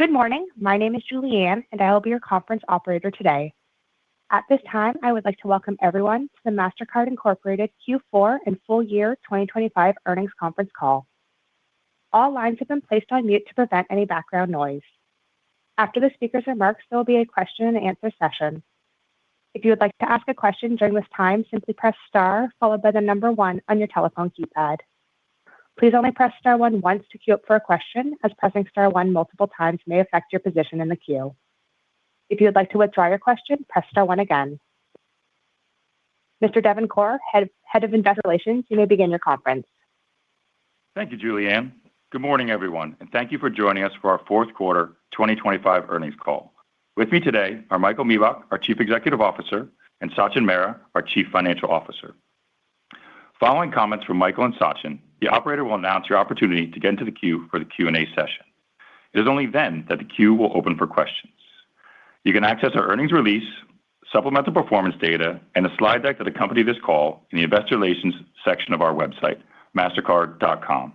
Good morning. My name is Julianne, and I will be your conference operator today. At this time, I would like to welcome everyone to the Mastercard Incorporated Q4 and full year 2025 earnings conference call. All lines have been placed on mute to prevent any background noise. After the speaker's remarks, there will be a question and answer session. If you would like to ask a question during this time, simply press star followed by the number one on your telephone keypad. Please only press star one once to queue up for a question, as pressing star one multiple times may affect your position in the queue. If you would like to withdraw your question, press star one again. Mr. Devin Corr, Head of Investor Relations, you may begin your conference. Thank you, Julianne. Good morning, everyone, and thank you for joining us for our fourth quarter 2025 earnings call. With me today are Michael Miebach, our Chief Executive Officer, and Sachin Mehra, our Chief Financial Officer. Following comments from Michael and Sachin, the operator will announce your opportunity to get into the queue for the Q&A session. It is only then that the queue will open for questions. You can access our earnings release, supplemental performance data, and a slide deck that accompany this call in the Investor Relations section of our website, mastercard.com.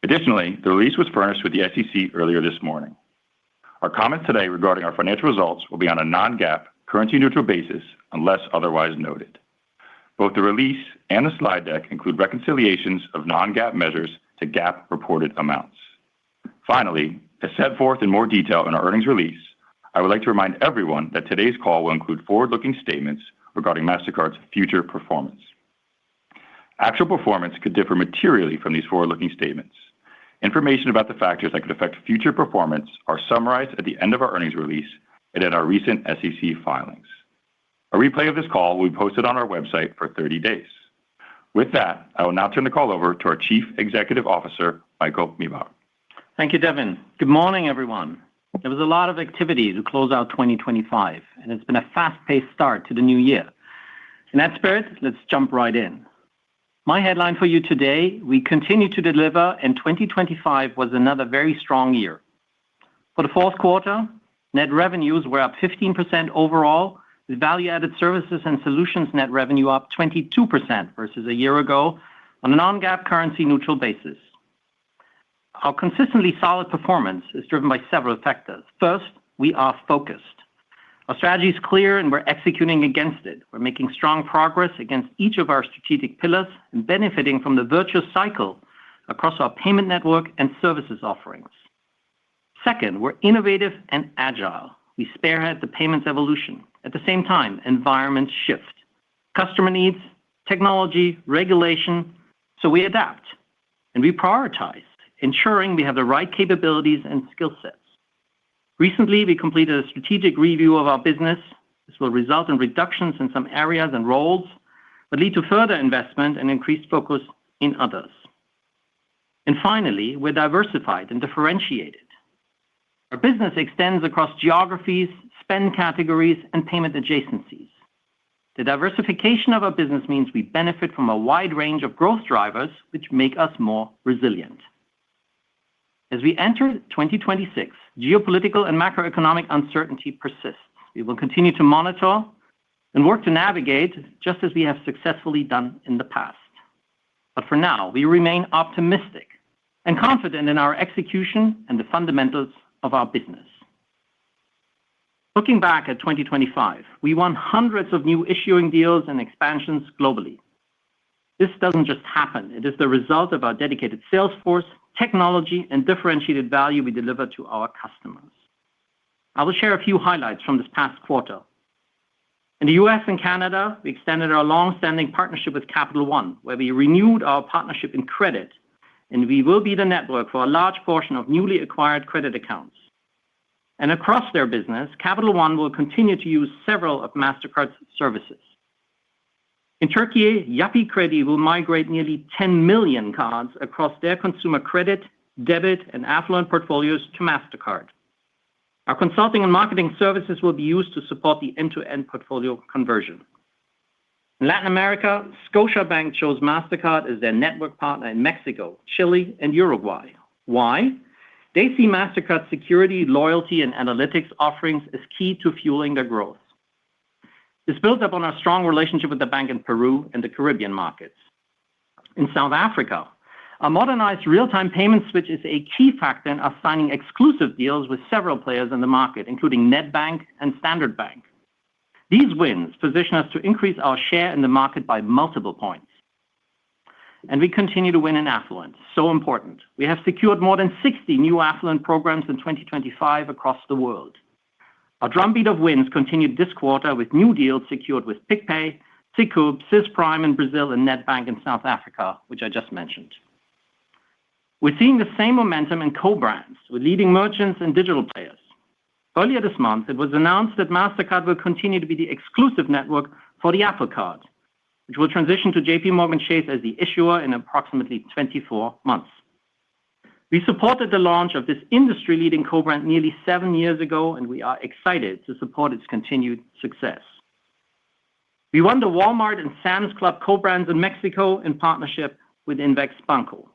Additionally, the release was furnished with the SEC earlier this morning. Our comments today regarding our financial results will be on a non-GAAP, currency-neutral basis unless otherwise noted. Both the release and the slide deck include reconciliations of non-GAAP measures to GAAP reported amounts. Finally, as set forth in more detail in our earnings release, I would like to remind everyone that today's call will include forward-looking statements regarding Mastercard's future performance. Actual performance could differ materially from these forward-looking statements. Information about the factors that could affect future performance are summarized at the end of our earnings release and in our recent SEC filings. A replay of this call will be posted on our website for 30 days. With that, I will now turn the call over to our Chief Executive Officer, Michael Miebach. Thank you, Devin. Good morning, everyone. There was a lot of activity to close out 2025, and it's been a fast-paced start to the new year. In that spirit, let's jump right in. My headline for you today: we continue to deliver, and 2025 was another very strong year. For the fourth quarter, net revenues were up 15% overall, with value-added services and solutions net revenue up 22% versus a year ago on a non-GAAP currency-neutral basis. Our consistently solid performance is driven by several factors. First, we are focused. Our strategy is clear, and we're executing against it. We're making strong progress against each of our strategic pillars and benefiting from the virtuous cycle across our payment network and services offerings. Second, we're innovative and agile. We spearhead the payments evolution. At the same time, environments shift. Customer needs, technology, regulation, so we adapt and we prioritize, ensuring we have the right capabilities and skill sets. Recently, we completed a strategic review of our business. This will result in reductions in some areas and roles, but lead to further investment and increased focus in others. And finally, we're diversified and differentiated. Our business extends across geographies, spend categories, and payment adjacencies. The diversification of our business means we benefit from a wide range of growth drivers, which make us more resilient. As we enter 2026, geopolitical and macroeconomic uncertainty persists. We will continue to monitor and work to navigate, just as we have successfully done in the past. But for now, we remain optimistic and confident in our execution and the fundamentals of our business. Looking back at 2025, we won hundreds of new issuing deals and expansions globally. This doesn't just happen. It is the result of our dedicated sales force, technology, and differentiated value we deliver to our customers. I will share a few highlights from this past quarter. In the US and Canada, we extended our long-standing partnership with Capital One, where we renewed our partnership in credit, and we will be the network for a large portion of newly acquired credit accounts. And across their business, Capital One will continue to use several of Mastercard's services. In Turkey, Yapı Kredi will migrate nearly 10 million cards across their consumer credit, debit, and affluent portfolios to Mastercard. Our consulting and marketing services will be used to support the end-to-end portfolio conversion. In Latin America, Scotiabank chose Mastercard as their network partner in Mexico, Chile, and Uruguay. Why? They see Mastercard's security, loyalty, and analytics offerings as key to fueling their growth. This builds up on our strong relationship with the bank in Peru and the Caribbean markets. In South Africa, Our modernized real-time payment switch is a key factor in us signing exclusive deals with several players in the market, including Nedbank and Standard Bank. These wins position us to increase our share in the market by multiple points. And we continue to win in affluent. So important. We have secured more than 60 new affluent programs in 2025 across the world. Our drumbeat of wins continued this quarter with new deals secured with PicPay, Cicub, Sysprime in Brazil, and Nedbank in South Africa, which I just mentioned. We're seeing the same momentum in co-brands with leading merchants and digital players. Earlier this month, it was announced that Mastercard will continue to be the exclusive network for the Apple Card, which will transition to JPMorgan Chase as the issuer in approximately 24 months. We supported the launch of this industry-leading co-brand nearly 7 years ago, and we are excited to support its continued success. We won the Walmart and Sam's Club co-brands in Mexico in partnership with Invex Banco.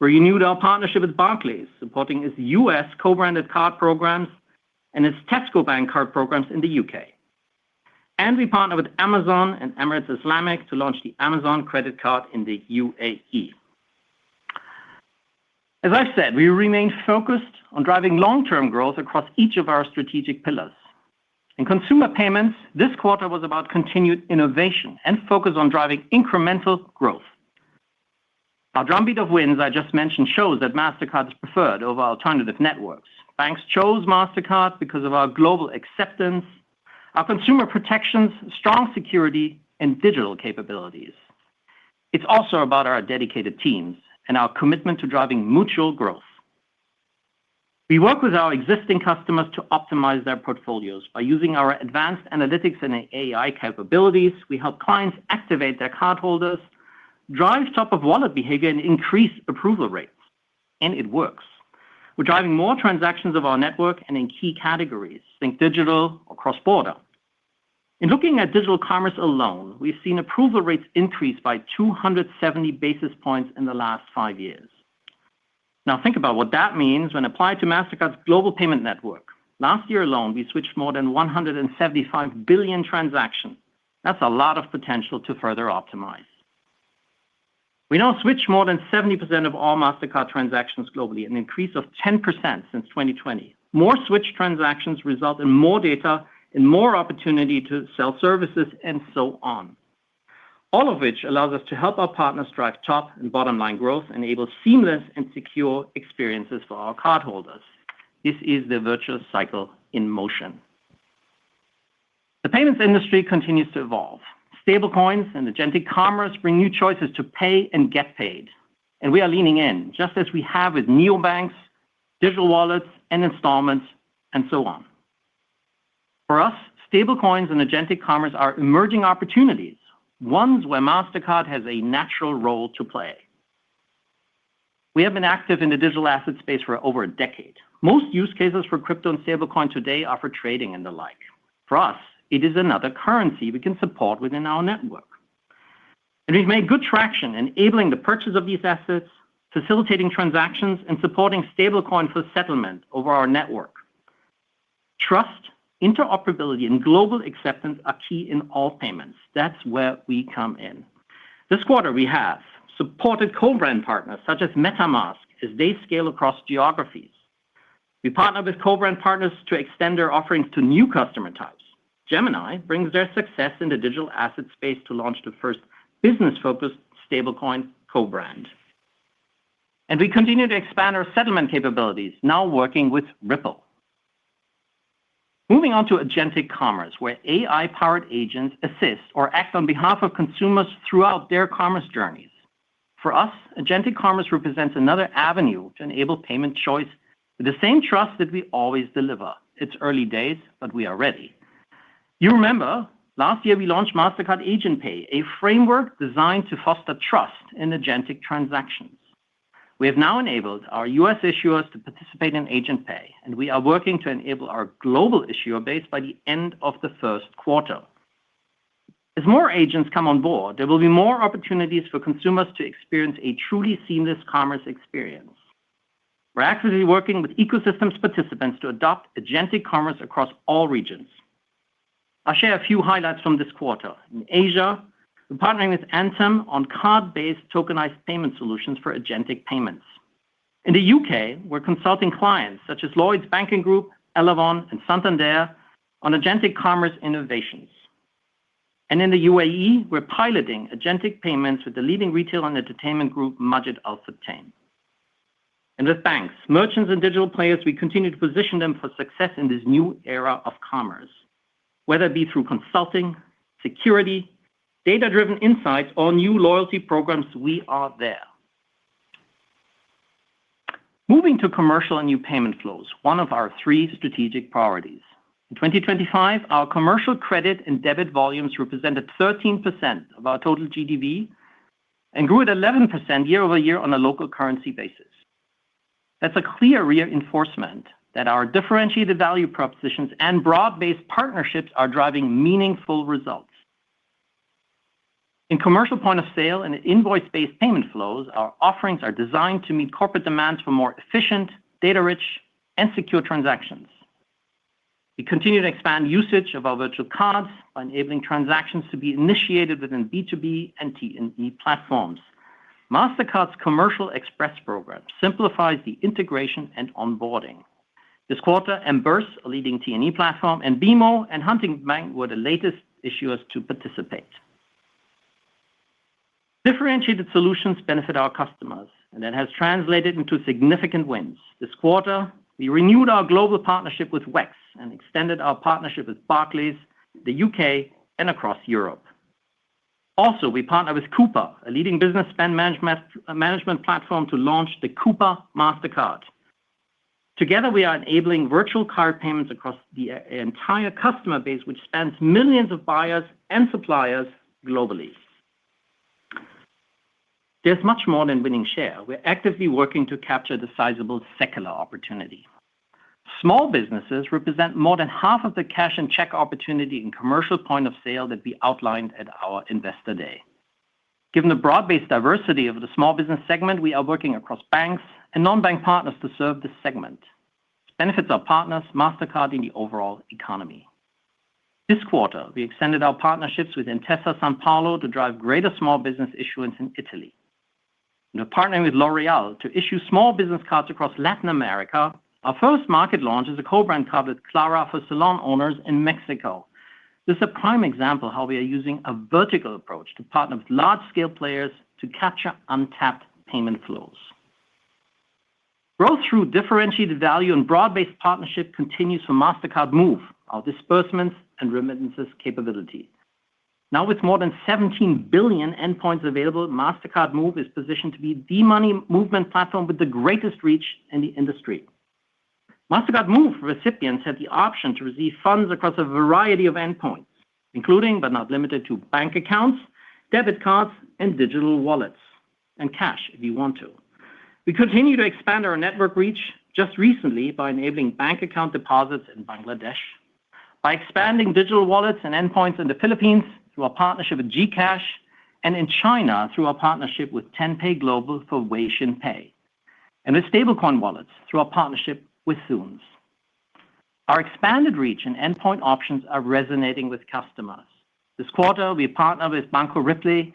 We renewed our partnership with Barclays, supporting its U.S. co-branded card programs and its Tesco Bank card programs in the UK. And we partner with Amazon and Emirates Islamic to launch the Amazon credit card in the UAE. As I've said, we remain focused on driving long-term growth across each of our strategic pillars. In consumer payments, this quarter was about continued innovation and focus on driving incremental growth. Our drumbeat of wins I just mentioned shows that Mastercard is preferred over alternative networks. Banks chose Mastercard because of our global acceptance, our consumer protections, strong security, and digital capabilities. It's also about our dedicated teams and our commitment to driving mutual growth. We work with our existing customers to optimize their portfolios. By using our advanced analytics and AI capabilities, we help clients activate their cardholders, drive top-of-wallet behavior, and increase approval rates. And it works. We're driving more transactions of our network and in key categories, think digital or cross-border. In looking at digital commerce alone, we've seen approval rates increase by 270 basis points in the last 5 years. Now think about what that means when applied to Mastercard's global payment network. Last year alone, we switched more than 175 billion transactions. That's a lot of potential to further optimize. We now switch more than 70% of all Mastercard transactions globally, an increase of 10% since 2020. More switch transactions result in more data and more opportunity to sell services and so on. All of which allows us to help our partners drive top and bottom line growth, enable seamless and secure experiences for our cardholders. This is the virtuous cycle in motion. The payments industry continues to evolve. Stablecoins and agentic commerce bring new choices to pay and get paid. And we are leaning in, just as we have with neobanks, digital wallets, and installments, and so on. For us, stablecoins and agentic commerce are emerging opportunities, ones where Mastercard has a natural role to play. We have been active in the digital asset space for over a decade. Most use cases for crypto and stablecoin today are for trading and the like. For us, it is another currency we can support within our network. And we've made good traction enabling the purchase of these assets, facilitating transactions, and supporting stablecoin for settlement over our network. Trust, interoperability, and global acceptance are key in all payments. That's where we come in. This quarter, we have supported co-brand partners such as MetaMask as they scale across geographies. We partner with co-brand partners to extend their offerings to new customer types. Gemini brings their success in the digital asset space to launch the first business-focused stablecoin co-brand. And we continue to expand our settlement capabilities, now working with Ripple. Moving on to agentic commerce, where AI-powered agents assist or act on behalf of consumers throughout their commerce journeys. For us, agentic commerce represents another avenue to enable payment choice with the same trust that we always deliver. It's early days, but we are ready. You remember, last year we launched Mastercard Agent Pay, a framework designed to foster trust in agentic transactions. We have now enabled our US issuers to participate in Agent Pay, and we are working to enable our global issuer base by the end of the first quarter. As more agents come on board, there will be more opportunities for consumers to experience a truly seamless commerce experience. We're actively working with ecosystems participants to adopt agentic commerce across all regions. I'll share a few highlights from this quarter. In Asia, We're partnering with Anthem on card-based tokenized payment solutions for agentic payments. In the UK, we're consulting clients such as Lloyds Banking Group, Elavon, and Santander on agentic commerce innovations. And in the UAE, we're piloting agentic payments with the leading retail and entertainment group, Majid Al Futtaim. And with banks, merchants, and digital players, we continue to position them for success in this new era of commerce, whether it be through consulting, security, data-driven insights, or new loyalty programs. We are there. Moving to commercial and new payment flows, one of our 3 strategic priorities. In 2025, our commercial credit and debit volumes represented 13% of our total GDV and grew at 11% year-over-year on a local currency basis. That's a clear reinforcement that our differentiated value propositions and broad-based partnerships are driving meaningful results. In commercial point of sale and invoice-based payment flows, our offerings are designed to meet corporate demands for more efficient, data-rich, and secure transactions. We continue to expand usage of our virtual cards by enabling transactions to be initiated within B2B and T&E platforms. Mastercard's Commercial Express program simplifies the integration and onboarding. This quarter, Emburse, a leading T&E platform, and BMO and Huntington Bank were the latest issuers to participate. Differentiated solutions benefit our customers, and that has translated into significant wins. This quarter, we renewed our global partnership with WEX and extended our partnership with Barclays, the UK, and across Europe. Also, we partner with Coupa, a leading business spend management platform, to launch the Coupa Mastercard. Together, we are enabling virtual card payments across the entire customer base, which spans millions of buyers and suppliers globally. There's much more than winning share. We're actively working to capture the sizable secular opportunity. Small businesses represent more than half of the cash and check opportunity in commercial point of sale that we outlined at our Investor Day. Given the broad-based diversity of the small business segment, we are working across banks and non-bank partners to serve this segment. This benefits our partners, Mastercard, in the overall economy. This quarter, we extended our partnerships with Intesa Sanpaolo to drive greater small business issuance in Italy. We're partnering with L'Oreal to issue small business cards across Latin America. Our first market launch is a co-brand card with Clara for salon owners in Mexico. This is a prime example of how we are using a vertical approach to partner with large-scale players to capture untapped payment flows. Growth through differentiated value and broad-based partnership continues for Mastercard Move, our disbursements and remittances capability. Now, with more than 17 billion endpoints available, Mastercard Move is positioned to be the money movement platform with the greatest reach in the industry. Mastercard Move recipients have the option to receive funds across a variety of endpoints, including but not limited to bank accounts, debit cards, and digital wallets, and cash if you want to. We continue to expand our network reach just recently by enabling bank account deposits in Bangladesh, by expanding digital wallets and endpoints in the Philippines through our partnership with GCash, and in China through our partnership with Tenpay Global for Weixin Pay, and with stablecoin wallets through our partnership with Thunes. Our expanded reach and endpoint options are resonating with customers. This quarter, we partnered with Banco Ripley,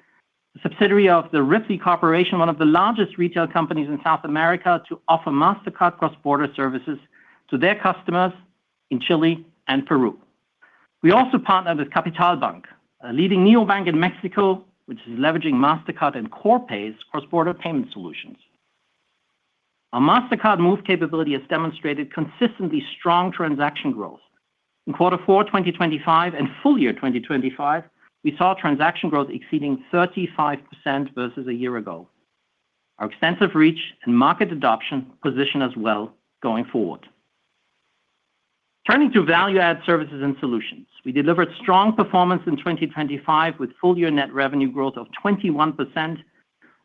a subsidiary of the Ripley Corporation, one of the largest retail companies in South America, to offer Mastercard cross-border services to their customers in Chile and Peru. We also partnered with Capital Bank, a leading neobank in Mexico, which is leveraging Mastercard and Corpay's cross-border payment solutions. Our Mastercard Move capability has demonstrated consistently strong transaction growth. In Q4 2025 and full year 2025, we saw transaction growth exceeding 35% versus a year ago. Our extensive reach and market adoption position us well going forward. Turning to value-add services and solutions, we delivered strong performance in 2025 with full-year net revenue growth of 21%,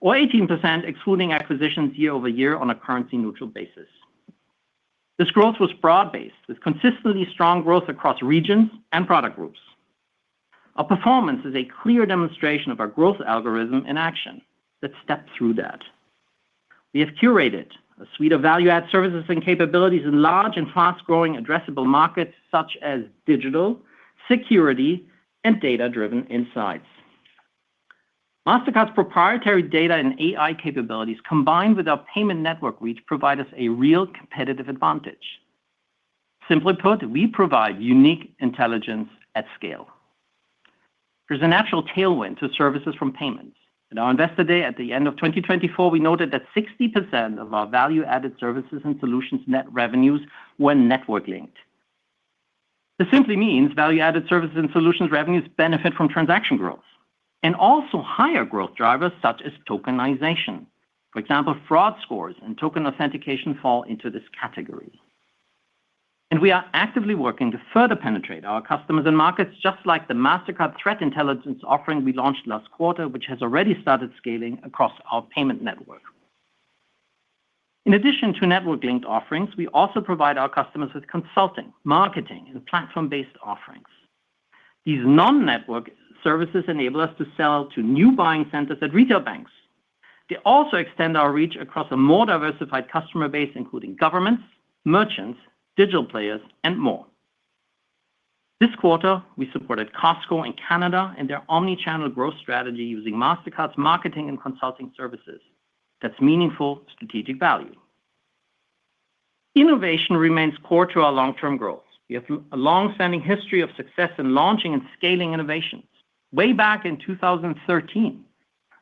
or 18% excluding acquisitions year-over-year on a currency-neutral basis. This growth was broad-based, with consistently strong growth across regions and product groups. Our performance is a clear demonstration of our growth algorithm in action. Let's step through that. We have curated a suite of value-add services and capabilities in large and fast-growing addressable markets such as digital, security, and data-driven insights. Mastercard's proprietary data and AI capabilities combined with our payment network reach provide us a real competitive advantage. Simply put, we provide unique intelligence at scale. There's a natural tailwind to services from payments. At our Investor Day at the end of 2024, we noted that 60% of our value-added services and solutions net revenues were network-linked. This simply means value-added services and solutions revenues benefit from transaction growth and also higher growth drivers such as tokenization. For example, fraud scores and token authentication fall into this category. And we are actively working to further penetrate our customers and markets, just like the Mastercard Threat Intelligence offering we launched last quarter, which has already started scaling across our payment network. In addition to network-linked offerings, we also provide our customers with consulting, marketing, and platform-based offerings. These non-network services enable us to sell to new buying centers at retail banks. They also extend our reach across a more diversified customer base, including governments, merchants, digital players, and more. This quarter, we supported Costco in Canada and their omni-channel growth strategy using Mastercard's marketing and consulting services. That's meaningful strategic value. Innovation remains core to our long-term growth. We have a long-standing history of success in launching and scaling innovations. Way back in 2013,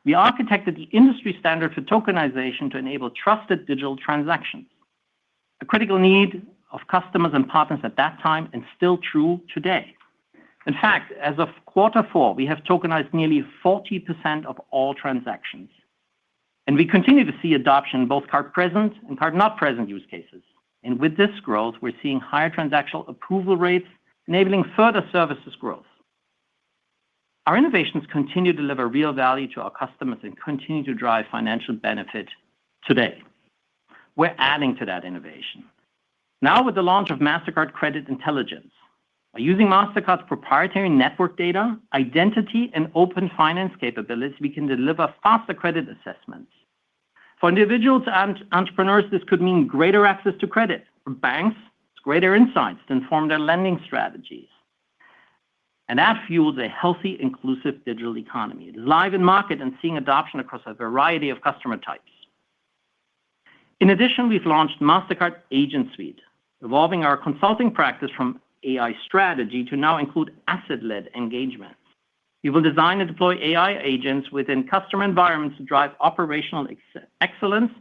we architected the industry standard for tokenization to enable trusted digital transactions, a critical need of customers and partners at that time and still true today. In fact, as of Q4, we have tokenized nearly 40% of all transactions. And we continue to see adoption in both card-present and card-not-present use cases. And with this growth, we're seeing higher transactional approval rates, enabling further services growth. Our innovations continue to deliver real value to our customers and continue to drive financial benefit today. We're adding to that innovation. Now with the launch of Mastercard Credit Intelligence, by using Mastercard's proprietary network data, identity, and open finance capabilities, we can deliver faster credit assessments. For individuals and entrepreneurs, this could mean greater access to credit. For banks, it's greater insights to inform their lending strategies. And that fuels a healthy, inclusive digital economy. It is live in market and seeing adoption across a variety of customer types. In addition, we've launched Mastercard Agent Suite, evolving our consulting practice from AI strategy to now include asset-led engagements. We will design and deploy AI agents within customer environments to drive operational excellence,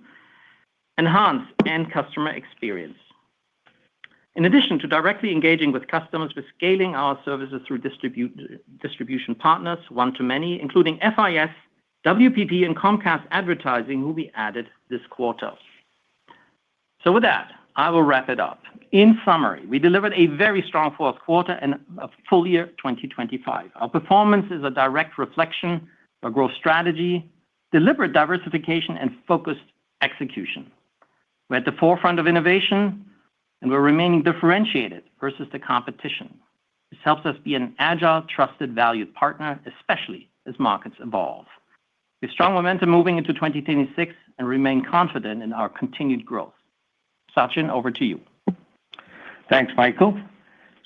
enhance end customer experience. In addition to directly engaging with customers, we're scaling our services through distribution partners, one-to-many, including FIS, WPP, and Comcast Advertising, who we added this quarter. So with that, I will wrap it up. In summary, we delivered a very strong Q4 and a full year 2025. Our performance is a direct reflection of our growth strategy, deliberate diversification, and focused execution. We're at the forefront of innovation, and we're remaining differentiated versus the competition. This helps us be an agile, trusted, valued partner, especially as markets evolve. We have strong momentum moving into 2026 and remain confident in our continued growth. Sachin, over to you. Thanks, Michael.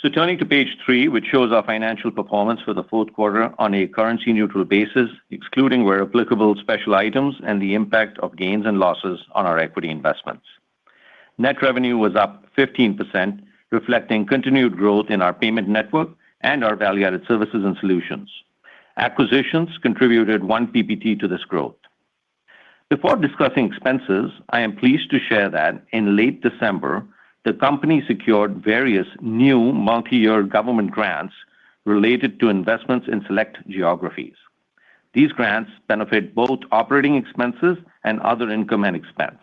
So turning to page 3, which shows our financial performance for the Q4 on a currency-neutral basis, excluding where applicable special items and the impact of gains and losses on our equity investments. Net revenue was up 15%, reflecting continued growth in our payment network and our value-added services and solutions. Acquisitions contributed 1 PPT to this growth. Before discussing expenses, I am pleased to share that in late December, the company secured various new multi-year government grants related to investments in select geographies. These grants benefit both operating expenses and other income and expense.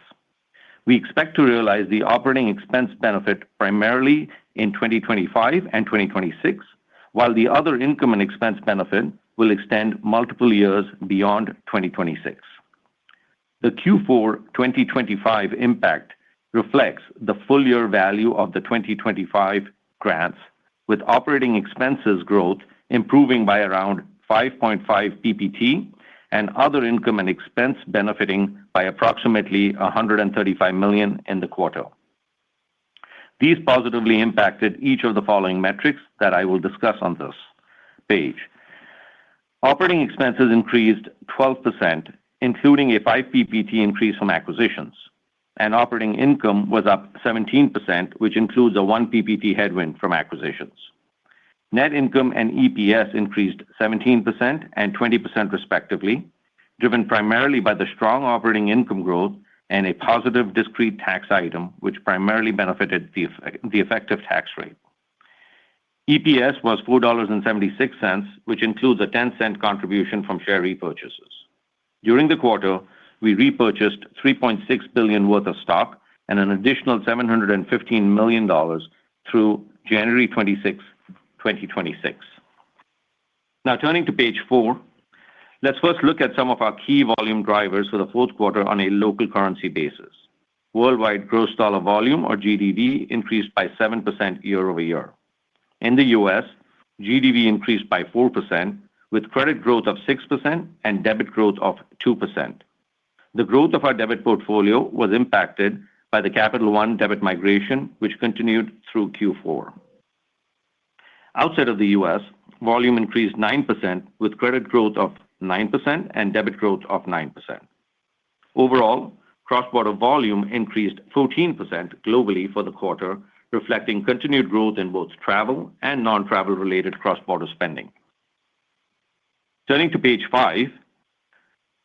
We expect to realize the operating expense benefit primarily in 2025 and 2026, while the other income and expense benefit will extend multiple years beyond 2026. The Q4 2025 impact reflects the full year value of the 2025 grants, with operating expenses growth improving by around 5.5 PPT and other income and expense benefiting by approximately $135 million in the quarter. These positively impacted each of the following metrics that I will discuss on this page. Operating expenses increased 12%, including a 5 PPT increase from acquisitions, and operating income was up 17%, which includes a 1 PPT headwind from acquisitions. Net income and EPS increased 17% and 20% respectively, driven primarily by the strong operating income growth and a positive discrete tax item, which primarily benefited the effective tax rate. EPS was $4.76, which includes a 10-cent contribution from share repurchases. During the quarter, we repurchased $3.6 billion worth of stock and an additional $715 million through January 26, 2026. Now, turning to page 4, let's first look at some of our key volume drivers for the fourth quarter on a local currency basis. Worldwide gross dollar volume, or GDV, increased by 7% year-over-year. In the U.S., GDV increased by 4%, with credit growth of 6% and debit growth of 2%. The growth of our debit portfolio was impacted by the Capital One debit migration, which continued through Q4. Outside of the U.S., volume increased 9%, with credit growth of 9% and debit growth of 9%. Overall, cross-border volume increased 14% globally for the quarter, reflecting continued growth in both travel and non-travel related cross-border spending. Turning to page 5,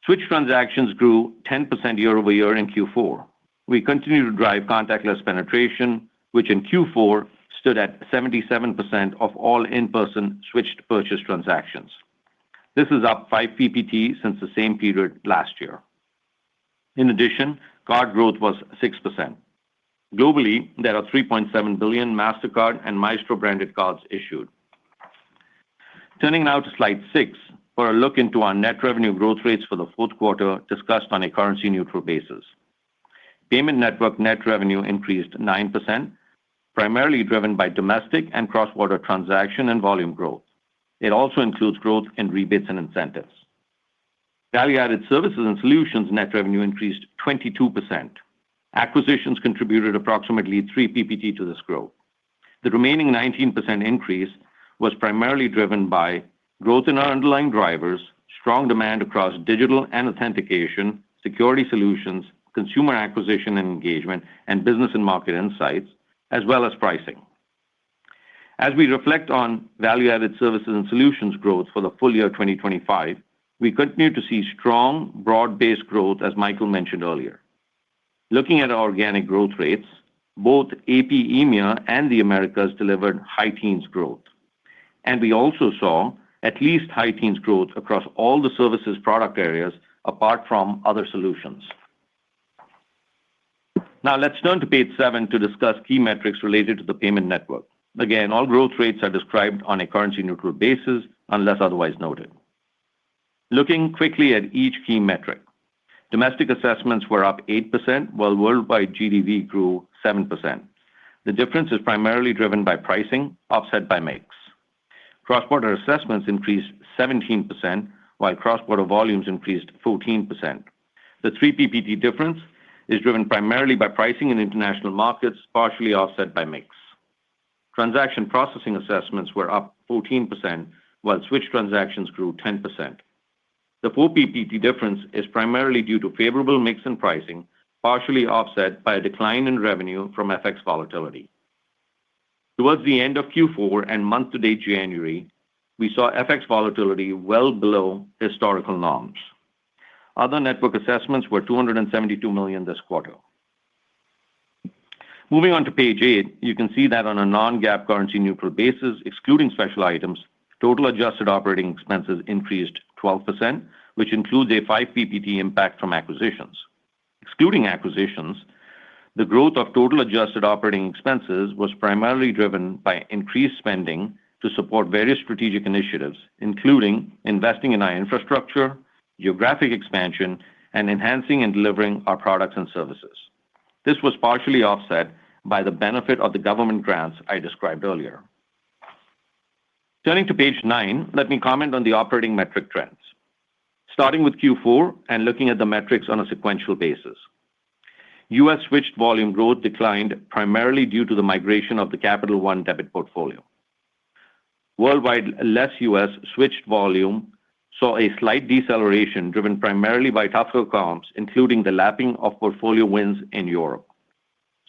switch transactions grew 10% year-over-year in Q4. We continue to drive contactless penetration, which in Q4 stood at 77% of all in-person switched purchase transactions. This is up 5 PPT since the same period last year. In addition, card growth was 6%. Globally, there are 3.7 billion Mastercard and Maestro branded cards issued. Turning now to slide 6 for a look into our net revenue growth rates for the fourth quarter discussed on a currency-neutral basis. Payment network net revenue increased 9%, primarily driven by domestic and cross-border transaction and volume growth. It also includes growth in rebates and incentives. Value-added services and solutions net revenue increased 22%. Acquisitions contributed approximately 3 PPT to this growth. The remaining 19% increase was primarily driven by growth in our underlying drivers, strong demand across digital and authentication, security solutions, consumer acquisition and engagement, and business and market insights, as well as pricing. As we reflect on value-added services and solutions growth for the full year 2025, we continue to see strong, broad-based growth, as Michael mentioned earlier. Looking at our organic growth rates, both AP EMEA and the Americas delivered high teens growth. And we also saw at least high teens growth across all the services product areas apart from other solutions. Now, let's turn to page 7 to discuss key metrics related to the payment network. Again, all growth rates are described on a currency-neutral basis unless otherwise noted. Looking quickly at each key metric, domestic assessments were up 8%, while worldwide GDV grew 7%. The difference is primarily driven by pricing, offset by mix. Cross-border assessments increased 17%, while cross-border volumes increased 14%. The 3 PPT difference is driven primarily by pricing in international markets, partially offset by mix. Transaction processing assessments were up 14%, while switch transactions grew 10%. The 4 PPT difference is primarily due to favorable mix and pricing, partially offset by a decline in revenue from FX volatility. Towards the end of Q4 and month-to-date January, we saw FX volatility well below historical norms. Other network assessments were $272 million this quarter. Moving on to page 8, you can see that on a non-GAAP currency-neutral basis, excluding special items, total adjusted operating expenses increased 12%, which includes a 5 PPT impact from acquisitions. Excluding acquisitions, the growth of total adjusted operating expenses was primarily driven by increased spending to support various strategic initiatives, including investing in our infrastructure, geographic expansion, and enhancing and delivering our products and services. This was partially offset by the benefit of the government grants I described earlier. Turning to page 9, let me comment on the operating metric trends. Starting with Q4 and looking at the metrics on a sequential basis. U.S. switched volume growth declined primarily due to the migration of the Capital One debit portfolio. Worldwide, less U.S. switched volume saw a slight deceleration driven primarily by tougher comps, including the lapping of portfolio wins in Europe.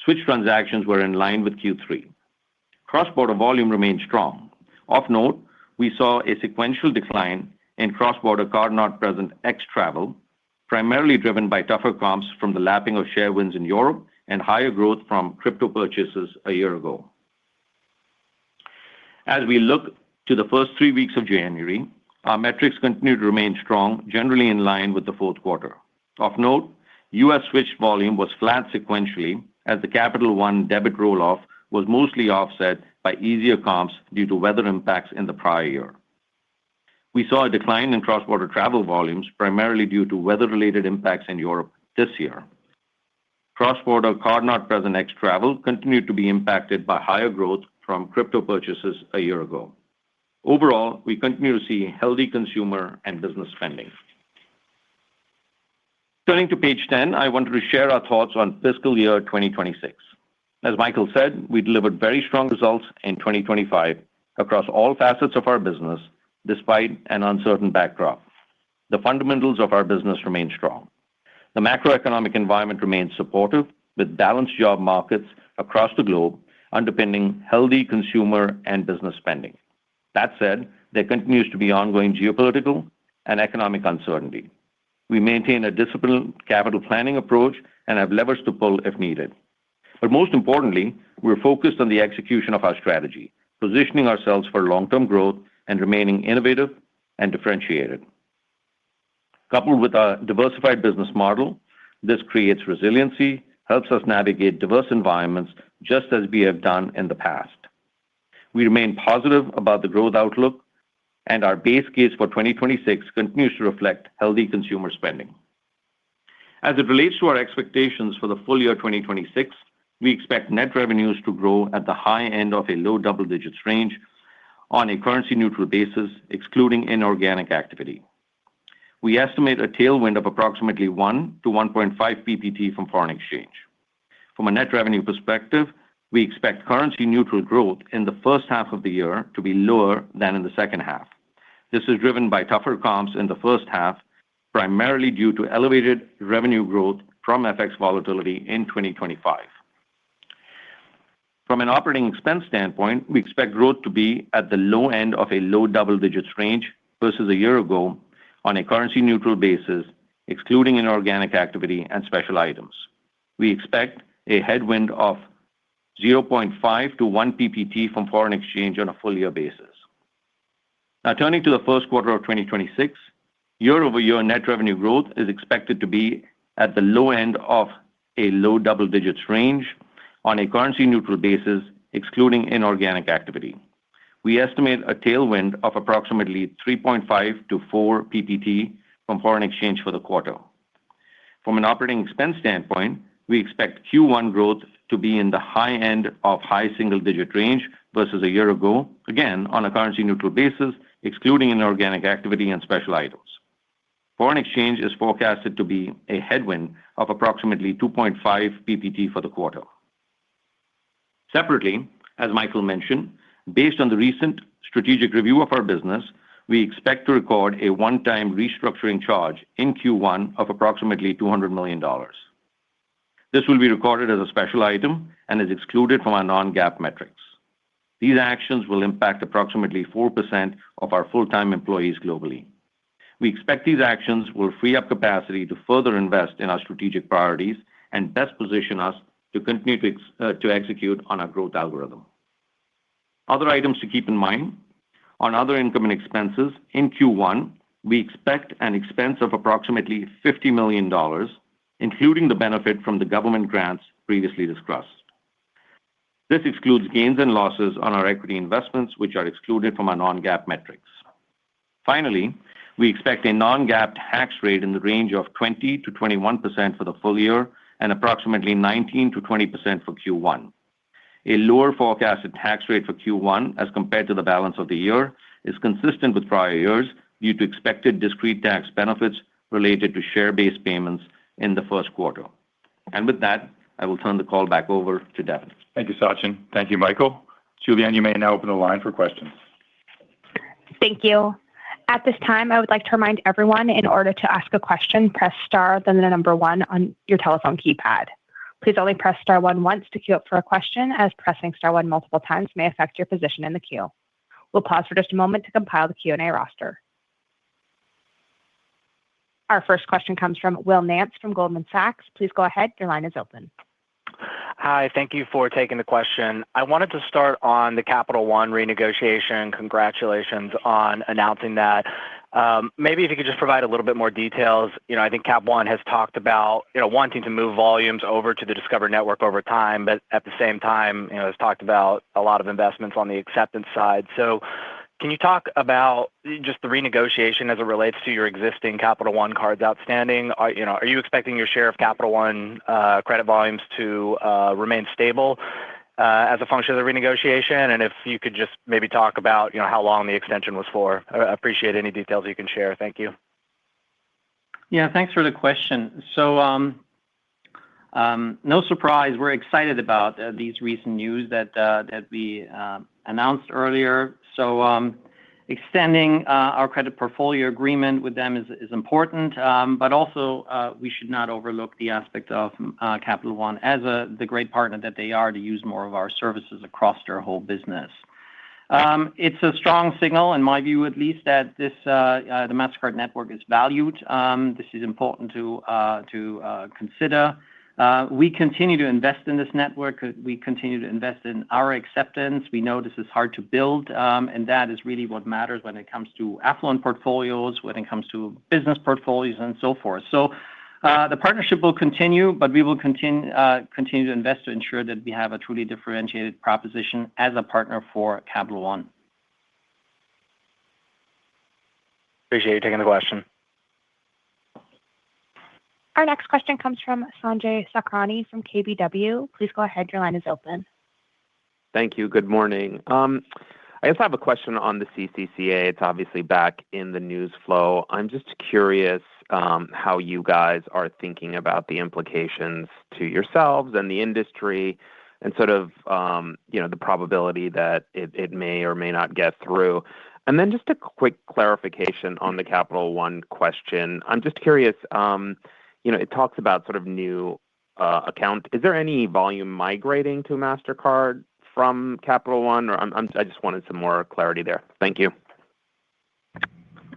Switch transactions were in line with Q3. Cross-border volume remained strong. Of note, we saw a sequential decline in cross-border card-not-present ex-travel, primarily driven by tougher comps from the lapping of share wins in Europe and higher growth from crypto purchases a year ago. As we look to the first 3 weeks of January, our metrics continue to remain strong, generally in line with the fourth quarter. Of note, U.S. switch volume was flat sequentially as the Capital One debit roll-off was mostly offset by easier comps due to weather impacts in the prior year. We saw a decline in cross-border travel volumes, primarily due to weather-related impacts in Europe this year. Cross-border card-not-present ex-travel continued to be impacted by higher growth from crypto purchases a year ago. Overall, we continue to see healthy consumer and business spending. Turning to page 10, I wanted to share our thoughts on fiscal year 2026. As Michael said, we delivered very strong results in 2025 across all facets of our business, despite an uncertain backdrop. The fundamentals of our business remain strong. The macroeconomic environment remains supportive, with balanced job markets across the globe underpinning healthy consumer and business spending. That said, there continues to be ongoing geopolitical and economic uncertainty. We maintain a disciplined capital planning approach and have levers to pull if needed. But most importantly, we're focused on the execution of our strategy, positioning ourselves for long-term growth and remaining innovative and differentiated. Coupled with our diversified business model, this creates resiliency, helps us navigate diverse environments just as we have done in the past. We remain positive about the growth outlook, and our base case for 2026 continues to reflect healthy consumer spending. As it relates to our expectations for the full year 2026, we expect net revenues to grow at the high end of a low double digits range on a currency-neutral basis, excluding inorganic activity. We estimate a tailwind of approximately 1 to 1.5 PPT from foreign exchange. From a net revenue perspective, we expect currency-neutral growth in the first half of the year to be lower than in the second half. This is driven by tougher comps in the first half, primarily due to elevated revenue growth from FX volatility in 2025. From an operating expense standpoint, we expect growth to be at the low end of a low double digits range versus a year ago on a currency-neutral basis, excluding inorganic activity and special items. We expect a headwind of 0.5 to 1 PPT from foreign exchange on a full-year basis. Now, turning to the first quarter of 2026, year-over-year net revenue growth is expected to be at the low end of a low double digits range on a currency-neutral basis, excluding inorganic activity. We estimate a tailwind of approximately 3.5 to 4 PPT from foreign exchange for the quarter. From an operating expense standpoint, we expect Q1 growth to be in the high end of high single-digit range versus a year ago, again on a currency-neutral basis, excluding inorganic activity and special items. Foreign exchange is forecasted to be a headwind of approximately 2.5 PPT for the quarter. Separately, as Michael mentioned, based on the recent strategic review of our business, we expect to record a one-time restructuring charge in Q1 of approximately $200 million. This will be recorded as a special item and is excluded from our non-GAAP metrics. These actions will impact approximately 4% of our full-time employees globally. We expect these actions will free up capacity to further invest in our strategic priorities and best position us to continue to execute on our growth algorithm. Other items to keep in mind: on other income and expenses, in Q1, we expect an expense of approximately $50 million, including the benefit from the government grants previously discussed. This excludes gains and losses on our equity investments, which are excluded from our non-GAAP metrics. Finally, we expect a non-GAAP tax rate in the range of 20 to 21% for the full year and approximately 19 to 20% for Q1. A lower forecasted tax rate for Q1 as compared to the balance of the year is consistent with prior years due to expected discrete tax benefits related to share-based payments in the first quarter. And with that, I will turn the call back over to Devin. Thank you, Sachin. Thank you, Michael. Julianne, you may now open the line for questions. Thank you. At this time, I would like to remind everyone in order to ask a question, press star, then the number one on your telephone keypad. Please only press star one once to queue up for a question, as pressing star one multiple times may affect your position in the queue. We'll pause for just a moment to compile the Q&A roster. Our first question comes from Will Nance from Goldman Sachs. Please go ahead. Your line is open. Hi, thank you for taking the question. I wanted to start on the Capital One renegotiation. Congratulations on announcing that. Maybe if you could just provide a little bit more details. I think Cap One has talked about, wanting to move volumes over to the Discover network over time, but at the same time, has talked about a lot of investments on the acceptance side. So can you talk about just the renegotiation as it relates to your existing Capital One cards outstanding? Are you expecting your share of Capital One credit volumes to remain stable as a function of the renegotiation? And if you could just maybe talk about, how long the extension was for. I appreciate any details you can share. Thank you. Yeah, thanks for the question. So no surprise, we're excited about these recent news that we announced earlier. So extending our credit portfolio agreement with them is important, but also we should not overlook the aspect of Capital One as the great partner that they are to use more of our services across their whole business. It's a strong signal, in my view at least, that the Mastercard network is valued. This is important to consider. We continue to invest in this network. We continue to invest in our acceptance. We know this is hard to build, and that is really what matters when it comes to affluent portfolios, when it comes to business portfolios, and so forth. So the partnership will continue, but we will continue to invest to ensure that we have a truly differentiated proposition as a partner for Capital One. Appreciate you taking the question. Our next question comes from Sanjay Sakhrani from KBW. Please go ahead. Your line is open. Thank you. Good morning. I guess I have a question on the CCCA. It's obviously back in the news flow. I'm just curious how you guys are thinking about the implications to yourselves and the industry and sort of, the probability that it may or may not get through. And then just a quick clarification on the Capital One question. I'm just curious, it talks about sort of new account. Is there any volume migrating to MasterCard from Capital One? Or I just wanted some more clarity there. Thank you.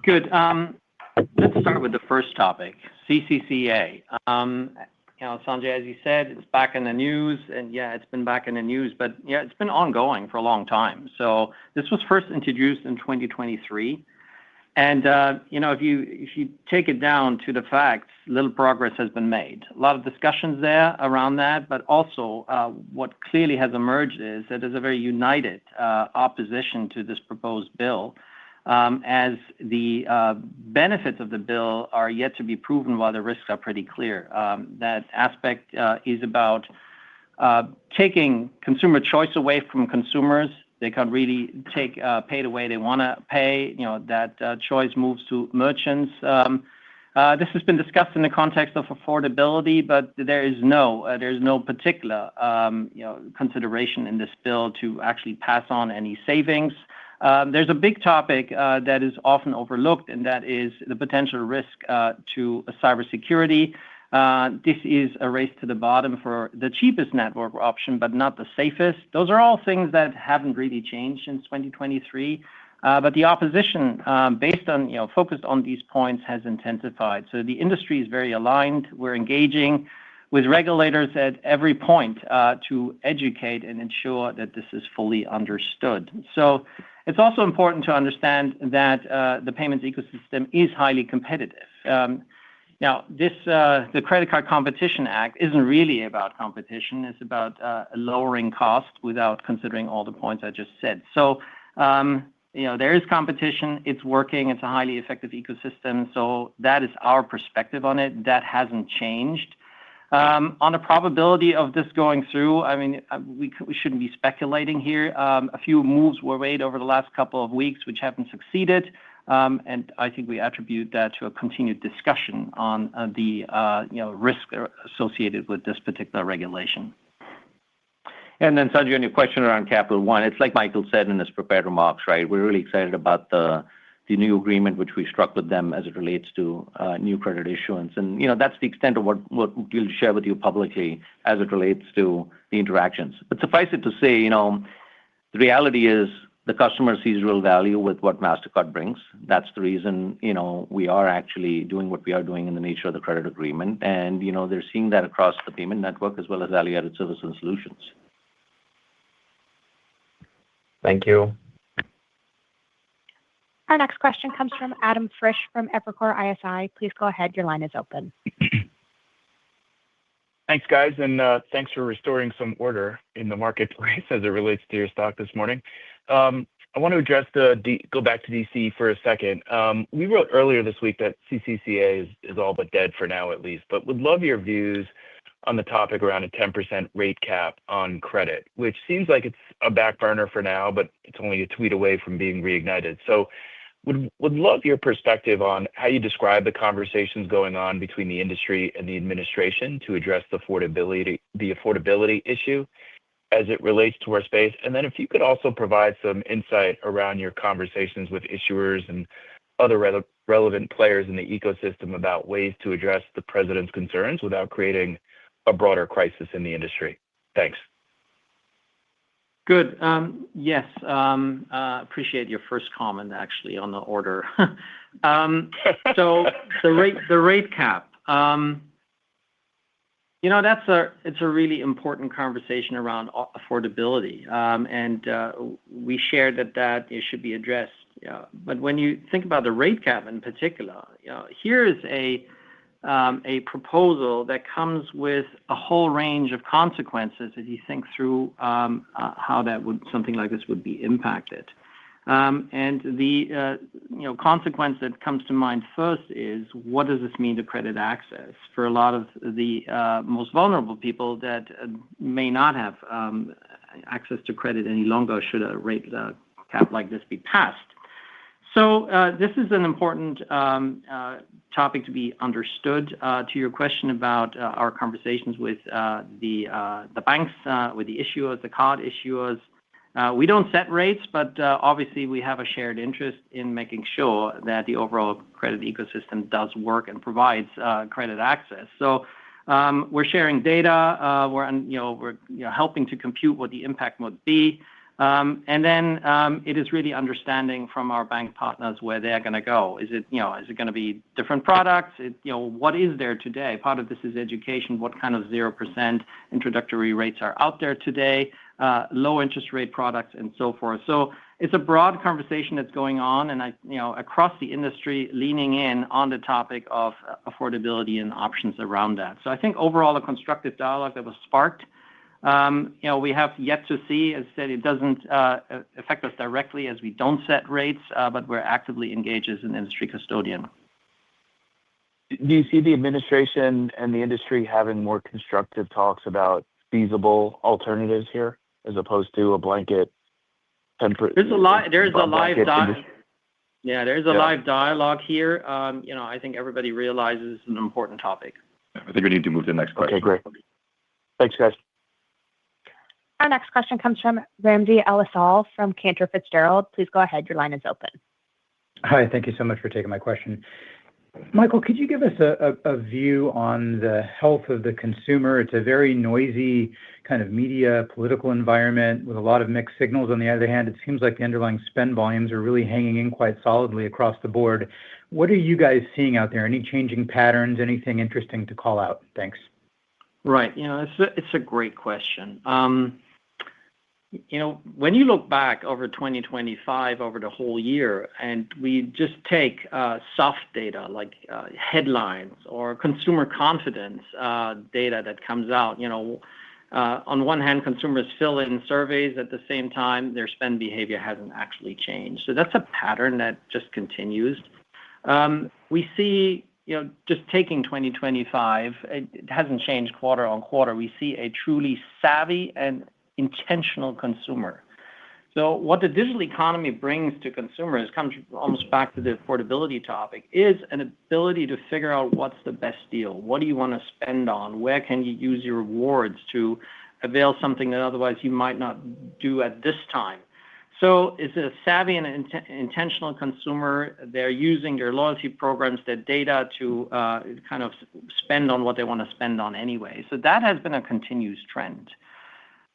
Good. Let's start with the first topic, CCCA. Sanjay, as you said, it's back in the news, and yeah, it's been back in the news, but yeah, it's been ongoing for a long time. So this was first introduced in 2023. And, if you take it down to the facts, little progress has been made. A lot of discussions there around that, but also what clearly has emerged is that there's a very united opposition to this proposed bill, as the benefits of the bill are yet to be proven while the risks are pretty clear. That aspect is about taking consumer choice away from consumers. They can really pay the way they want to pay. That choice moves to merchants. This has been discussed in the context of affordability, but there's no particular consideration in this bill to actually pass on any savings. There's a big topic that is often overlooked, and that is the potential risk to cybersecurity. This is a race to the bottom for the cheapest network option, but not the safest. Those are all things that haven't really changed since 2023. But the opposition, based on, focused on these points, has intensified. So the industry is very aligned. We're engaging with regulators at every point to educate and ensure that this is fully understood. So it's also important to understand that the payments ecosystem is highly competitive. Now, the Credit Card Competition Act isn't really about competition. It's about lowering costs without considering all the points I just said. So, there is competition. It's working. It's a highly effective ecosystem. So that is our perspective on it. That hasn't changed. On the probability of this going through, we shouldn't be speculating here. A few moves were made over the last couple of weeks, which haven't succeeded. And I think we attribute that to a continued discussion on the risk associated with this particular regulation. And then, Sanjay, on your question around Capital One, it's like Michael said in his prepared remarks, right? We're really excited about the the new agreement which we struck with them as it relates to new credit issuance. And, that's the extent of what we'll share with you publicly as it relates to the interactions. But suffice it to say, the reality is the customer sees real value with what Mastercard brings. That's the reason, we are actually doing what we are doing in the nature of the credit agreement. And, they're seeing that across the payment network as well as value-added services and solutions. Thank you. Our next question comes from Adam Frisch from Evercore ISI. Please go ahead. Your line is open. Thanks, guys, and thanks for restoring some order in the marketplace as it relates to your stock this morning. I want to address go back to DC for a second. We wrote earlier this week that CCCA is all but dead for now, at least, but would love your views on the topic around a 10% rate cap on credit, which seems like it's a back burner for now, but it's only a tweet away from being reignited. So would love your perspective on how you describe the conversations going on between the industry and the administration to address the affordability issue as it relates to our space. And then if you could also provide some insight around your conversations with issuers and other relevant players in the ecosystem about ways to address the president's concerns without creating a broader crisis in the industry. Thanks. Good. Yes. Appreciate your first comment actually on the order. So the rate cap. It's a really important conversation around affordability, and we shared that it should be addressed. But when you think about the rate cap in particular, here is a proposal that comes with a whole range of consequences if you think through how something like this would be impacted. And the consequence that comes to mind first is, what does this mean to credit access for a lot of the most vulnerable people that may not have access to credit any longer should a rate cap like this be passed? So this is an important topic to be understood. To your question about our conversations with the banks, with the issuers, the card issuers, we don't set rates, but obviously we have a shared interest in making sure that the overall credit ecosystem does work and provides credit access. So we're sharing data. We're helping to compute what the impact would be. And then it is really understanding from our bank partners where they're going to go. Is it going to be different products? What is there today? Part of this is education. What kind of 0% introductory rates are out there today? Low interest rate products and so forth. So it's a broad conversation that's going on, and across the industry leaning in on the topic of affordability and options around that. So I think overall a constructive dialogue that was sparked. We have yet to see, as I said, it doesn't affect us directly as we don't set rates, but we're actively engaged as an industry custodian. Do you see the administration and the industry having more constructive talks about feasible alternatives here as opposed to a blanket? There's a live dialogue here. I think everybody realizes it's an important topic. I think we need to move to the next question. Okay, great. Thanks, guys. Our next question comes from Ramsey El-Assal from Cantor Fitzgerald. Please go ahead. Your line is open. Hi, thank you so much for taking my question. Michael, could you give us a view on the health of the consumer? It's a very noisy kind of media, political environment with a lot of mixed signals. On the other hand, it seems like the underlying spend volumes are really hanging in quite solidly across the board. What are you guys seeing out there? Any changing patterns, anything interesting to call out? Thanks. Right. It's a great question. When you look back over 2025, over the whole year, and we just take soft data like headlines or consumer confidence data that comes out, on one hand, consumers fill in surveys. At the same time, their spend behavior hasn't actually changed. So that's a pattern that just continues. We see, just taking 2025, it hasn't changed quarter on quarter. We see a truly savvy and intentional consumer. So what the digital economy brings to consumers comes almost back to the affordability topic, is an ability to figure out what's the best deal. What do you want to spend on? Where can you use your rewards to avail something that otherwise you might not do at this time? So it's a savvy and intentional consumer. They're using their loyalty programs, their data to kind of spend on what they want to spend on anyway. So that has been a continuous trend.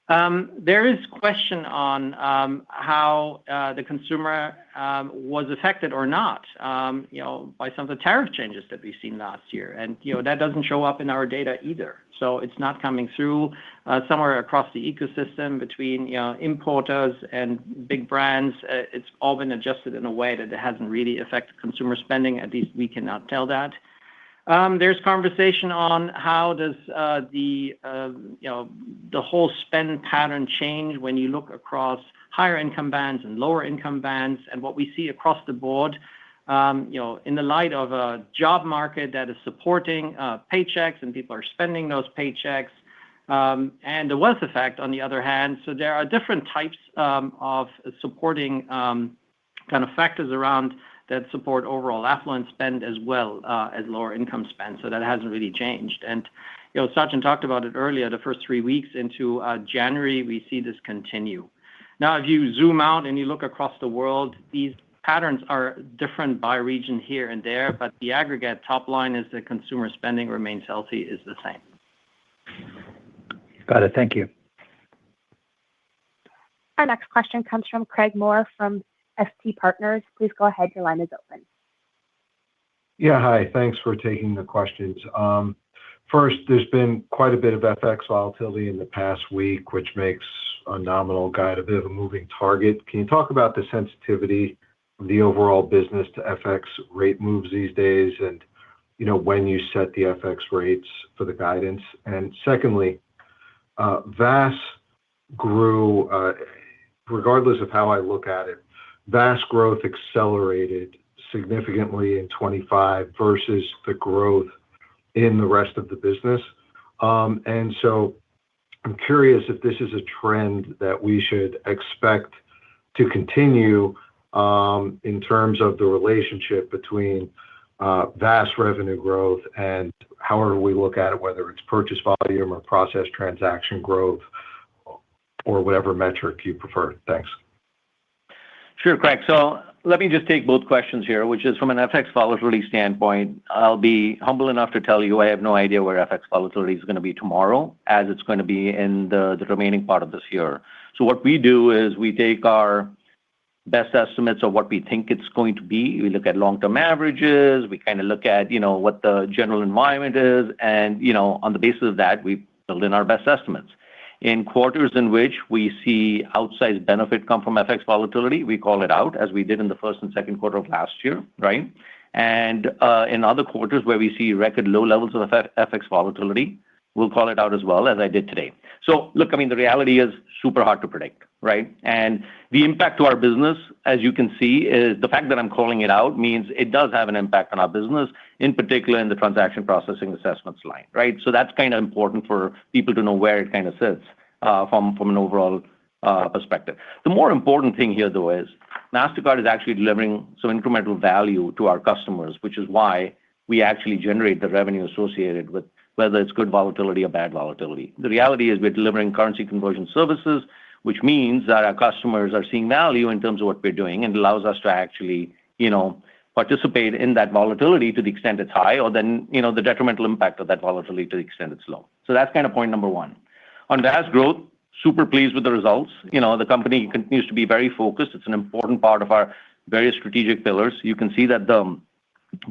There is question on how the consumer was affected or not, by some of the tariff changes that we've seen last year, and that doesn't show up in our data either. So it's not coming through somewhere across the ecosystem between importers and big brands. It's all been adjusted in a way that it hasn't really affected consumer spending. At least we cannot tell that. There's conversation on how does the whole spend pattern change when you look across higher income bands and lower income bands, and what we see across the board, in the light of a job market that is supporting paychecks and people are spending those paychecks, and the wealth effect on the other hand. So there are different types of supporting kind of factors around that support overall affluent spend as well as lower income spend. So that hasn't really changed. And Sachin talked about it earlier. The first 3 weeks into January, we see this continue. Now, if you zoom out and you look across the world, these patterns are different by region here and there, but the aggregate top line is that consumer spending remains healthy is the same. Got it. Thank you. Our next question comes from Craig Moore from FT Partners. Please go ahead. Your line is open. Yeah, hi. Thanks for taking the questions. First, there's been quite a bit of FX volatility in the past week, which makes a nominal guide a bit of a moving target. Can you talk about the sensitivity of the overall business to FX rate moves these days, and when you set the FX rates for the guidance? And secondly, VAS grew, regardless of how I look at it, VAS growth accelerated significantly in 25 versus the growth in the rest of the business. And so I'm curious if this is a trend that we should expect to continue in terms of the relationship between VAS revenue growth and however we look at it, whether it's purchase volume or process transaction growth or whatever metric you prefer. Thanks. Sure, Craig. So let me just take both questions here, which is from an FX volatility standpoint. I'll be humble enough to tell you I have no idea where FX volatility is going to be tomorrow, as it's going to be in the remaining part of this year. So what we do is we take our best estimates of what we think it's going to be. We look at long-term averages. We kind of look at, what the general environment is. And, on the basis of that, we build in our best estimates. In quarters in which we see outsized benefit come from FX volatility, we call it out, as we did in the first and second quarter of last year, right? And in other quarters where we see record low levels of FX volatility, we'll call it out as well, as I did today. So look, the reality is super hard to predict, right? And the impact to our business, as you can see, is the fact that I'm calling it out means it does have an impact on our business, in particular in the transaction processing assessments line, right? So that's kind of important for people to know where it kind of sits from an overall perspective. The more important thing here, though, is Mastercard is actually delivering some incremental value to our customers, which is why we actually generate the revenue associated with whether it's good volatility or bad volatility. The reality is we're delivering currency conversion services, which means that our customers are seeing value in terms of what we're doing, and allows us to actually, participate in that volatility to the extent it's high, or then, the detrimental impact of that volatility to the extent it's low. So that's kind of point number one. On VAS growth, super pleased with the results. The company continues to be very focused. It's an important part of our various strategic pillars. You can see that the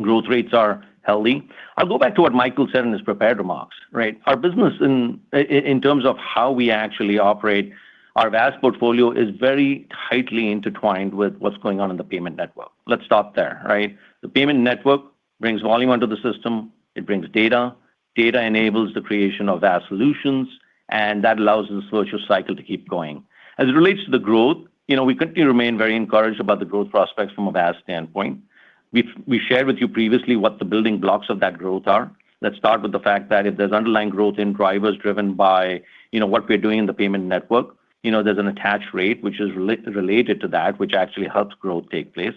growth rates are healthy. I'll go back to what Michael said in his prepared remarks, right? Our business in terms of how we actually operate, our VAS portfolio is very tightly intertwined with what's going on in the payment network. Let's stop there, right? The payment network brings volume onto the system. It brings data. Data enables the creation of VAS solutions, and that allows this virtuous cycle to keep going. As it relates to the growth, we continue to remain very encouraged about the growth prospects from a VAS standpoint. We shared with you previously what the building blocks of that growth are. Let's start with the fact that if there's underlying growth in drivers driven by, what we're doing in the payment network, there's an attach rate which is related to that, which actually helps growth take place.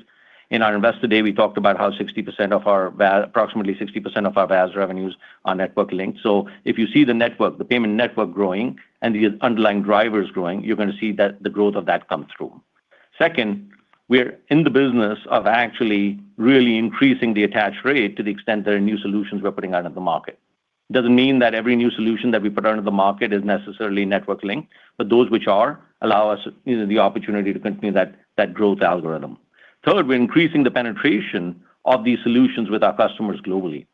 In our Investor Day, we talked about how approximately 60% of our VAS revenues are network linked. So if you see the payment network growing and the underlying drivers growing, you're going to see that the growth of that come through. Second, we're in the business of actually really increasing the attach rate to the extent there are new solutions we're putting out in the market. Doesn't mean that every new solution that we put out in the market is necessarily network linked, but those which are allow us the opportunity to continue that growth algorithm. Third, we're increasing the penetration of these solutions with our customers globally.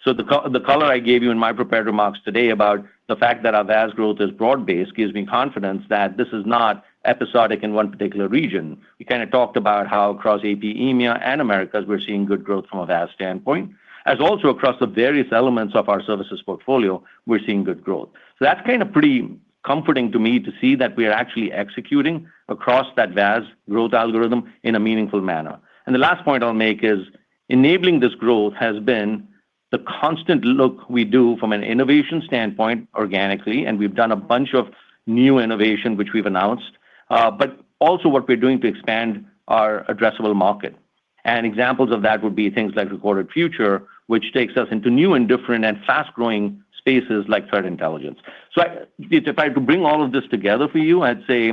So the color I gave you in my prepared remarks today about the fact that our VAS growth is broad-based gives me confidence that this is not episodic in one particular region. We kind of talked about how across AP, EMEA, and Americas, we're seeing good growth from a VAS standpoint, as also across the various elements of our services portfolio, we're seeing good growth. So that's kind of pretty comforting to me to see that we are actually executing across that VAS growth algorithm in a meaningful manner. And the last point I'll make is enabling this growth has been the constant look we do from an innovation standpoint organically, and we've done a bunch of new innovation which we've announced, but also what we're doing to expand our addressable market. And examples of that would be things like Recorded Future, which takes us into new and different and fast-growing spaces like threat intelligence. So if I had to bring all of this together for you, I'd say,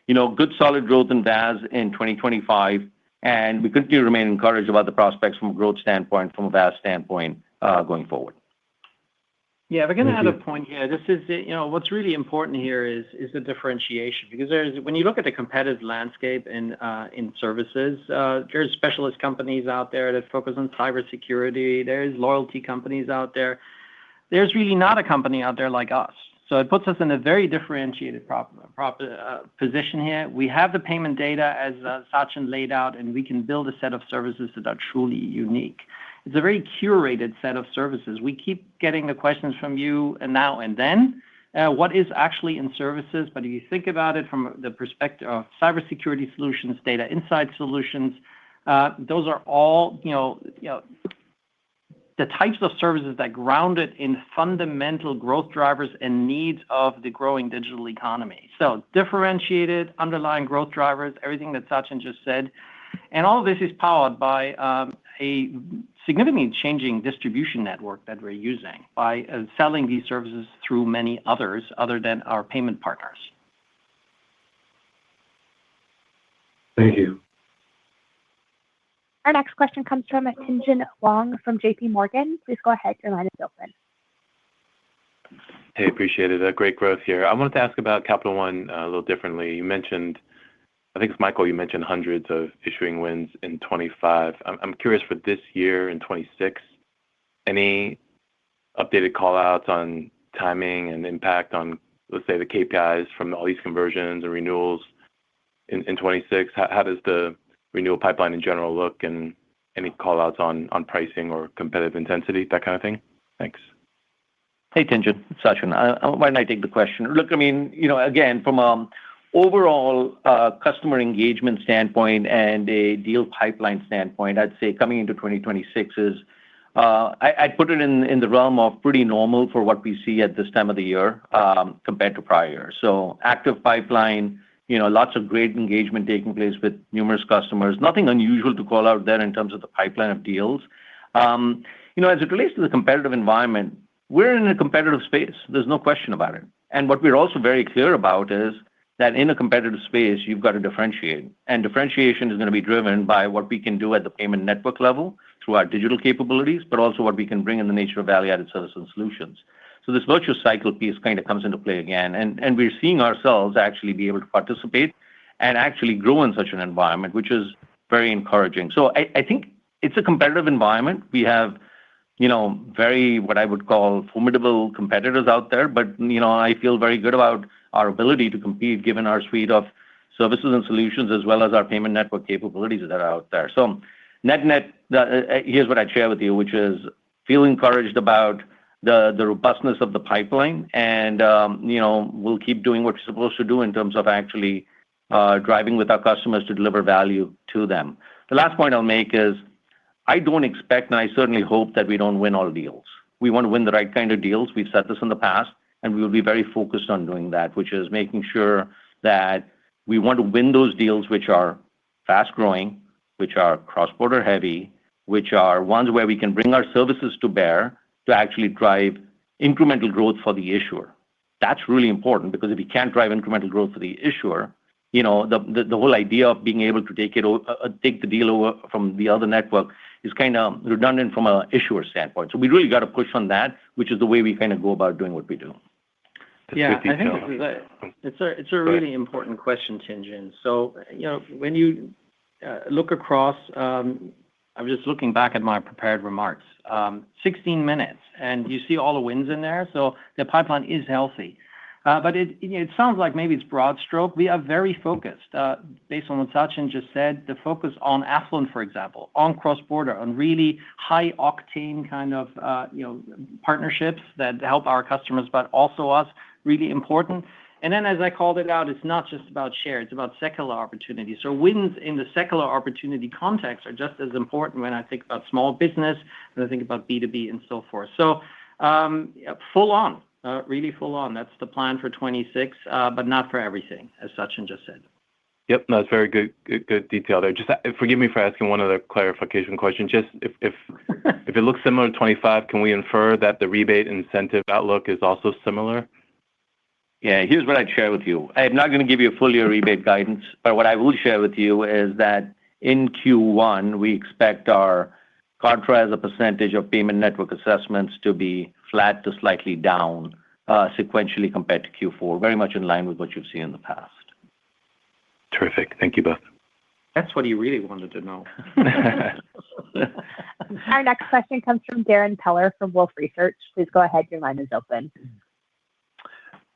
good solid growth in VAS in 2025, and we continue to remain encouraged about the prospects from a growth standpoint, from a VAS standpoint, going forward. Yeah, we're going to add a point here. This is, what's really important here is the differentiation, because when you look at the competitive landscape in services, there's specialist companies out there that focus on cybersecurity. There's loyalty companies out there. There's really not a company out there like us. So it puts us in a very differentiated position here. We have the payment data as Sachin laid out, and we can build a set of services that are truly unique. It's a very curated set of services. We keep getting the questions from you and now and then, what is actually in services? But if you think about it from the perspective of cybersecurity solutions, data insight solutions, those are all, the types of services that ground it in fundamental growth drivers and needs of the growing digital economy. So differentiated underlying growth drivers, everything that Sachin just said. And all of this is powered by a significantly changing distribution network that we're using by selling these services through many others other than our payment partners. Thank you. Our next question comes from Tien-Tsin Huang from JP Morgan. Please go ahead. Your line is open. Hey, appreciate it. Great growth here. I wanted to ask about Capital One a little differently. You mentioned, I think it's Michael, you mentioned hundreds of issuing wins in 25. I'm curious for this year in 26, any updated call-outs on timing and impact on, let's say, the KPIs from all these conversions and renewals in 26? How does the renewal pipeline in general look, and any call-outs on pricing or competitive intensity, that kind of thing? Thanks. Hey, Tien-Tsin, Sachin. Why don't I take the question? Look, I mean, again, from an overall customer engagement standpoint and a deal pipeline standpoint, I'd say coming into 2026 is, I'd put it in the realm of pretty normal for what we see at this time of the year compared to prior years. So active pipeline, lots of great engagement taking place with numerous customers. Nothing unusual to call out there in terms of the pipeline of deals. As it relates to the competitive environment, we're in a competitive space. There's no question about it. And what we're also very clear about is that in a competitive space, you've got to differentiate. And differentiation is going to be driven by what we can do at the payment network level through our digital capabilities, but also what we can bring in the nature of value-added services and solutions. So this virtuous cycle piece kind of comes into play again. And we're seeing ourselves actually be able to participate and actually grow in such an environment, which is very encouraging. So I think it's a competitive environment. We have, very what I would call formidable competitors out there, but, I feel very good about our ability to compete given our suite of services and solutions as well as our payment network capabilities that are out there. So net, here's what I'd share with you, which is feel encouraged about the robustness of the pipeline, and we'll keep doing what we're supposed to do in terms of actually driving with our customers to deliver value to them. The last point I'll make is I don't expect, and I certainly hope that we don't win all deals. We want to win the right kind of deals. We've said this in the past, and we will be very focused on doing that, which is making sure that we want to win those deals which are fast-growing, which are cross-border heavy, which are ones where we can bring our services to bear to actually drive incremental growth for the issuer. That's really important, because if you can't drive incremental growth for the issuer, the whole idea of being able to take the deal over from the other network is kind of redundant from an issuer standpoint. So we really got to push on that, which is the way we kind of go about doing what we do. Yeah, I think it's a really important question, Tien-Tsin. So, when you look across, I was just looking back at my prepared remarks, 16 minutes, and you see all the wins in there. So the pipeline is healthy. But it sounds like maybe it's broad stroke. We are very focused, based on what Sachin just said, the focus on affluent, for example, on cross-border, on really high-octane kind of partnerships that help our customers, but also us, really important. And then, as I called it out, it's not just about share, it's about secular opportunity. So wins in the secular opportunity context are just as important when I think about small business, when I think about B2B and so forth. So full on. Really full on. That's the plan for 26, but not for everything, as Sachin just said. Yep, no, that's very good detail there. Just forgive me for asking one other clarification question. Just if it looks similar to 25, can we infer that the rebate incentive outlook is also similar? Yeah, here's what I'd share with you. I'm not going to give you a full year rebate guidance, but what I will share with you is that in Q1, we expect our contra as a percentage of payment network assessments to be flat to slightly down sequentially compared to Q4, very much in line with what you've seen in the past. Terrific. Thank you both. That's what you really wanted to know. Our next question comes from Darrin Peller from Wolfe Research. Please go ahead. Your line is open.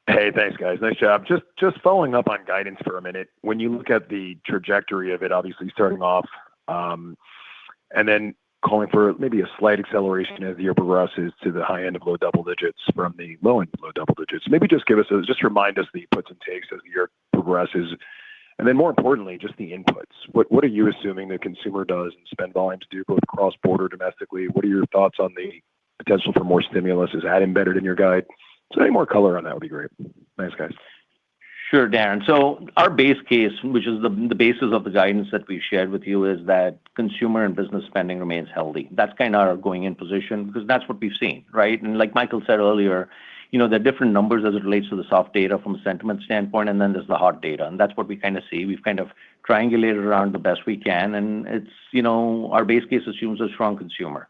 Hey, thanks, guys. Nice job. Just following up on guidance for a minute. When you look at the trajectory of it, obviously starting off and then calling for maybe a slight acceleration as the year progresses to the high end of low double digits from the low end of low double digits. Maybe just remind us the puts and takes as the year progresses. And then more importantly, just the inputs. What are you assuming the consumer does and spend volumes do both cross-border domestically? What are your thoughts on the potential for more stimulus? Is that embedded in your guide? So any more color on that would be great. Thanks, guys. Sure, Darren. So our base case, which is the basis of the guidance that we shared with you, is that consumer and business spending remains healthy. That's kind of our going in position because that's what we've seen, right? And like Michael said earlier, there are different numbers as it relates to the soft data from a sentiment standpoint, and then there's the hard data. And that's what we kind of see. We've kind of triangulated around the best we can, and it's, our base case assumes a strong consumer.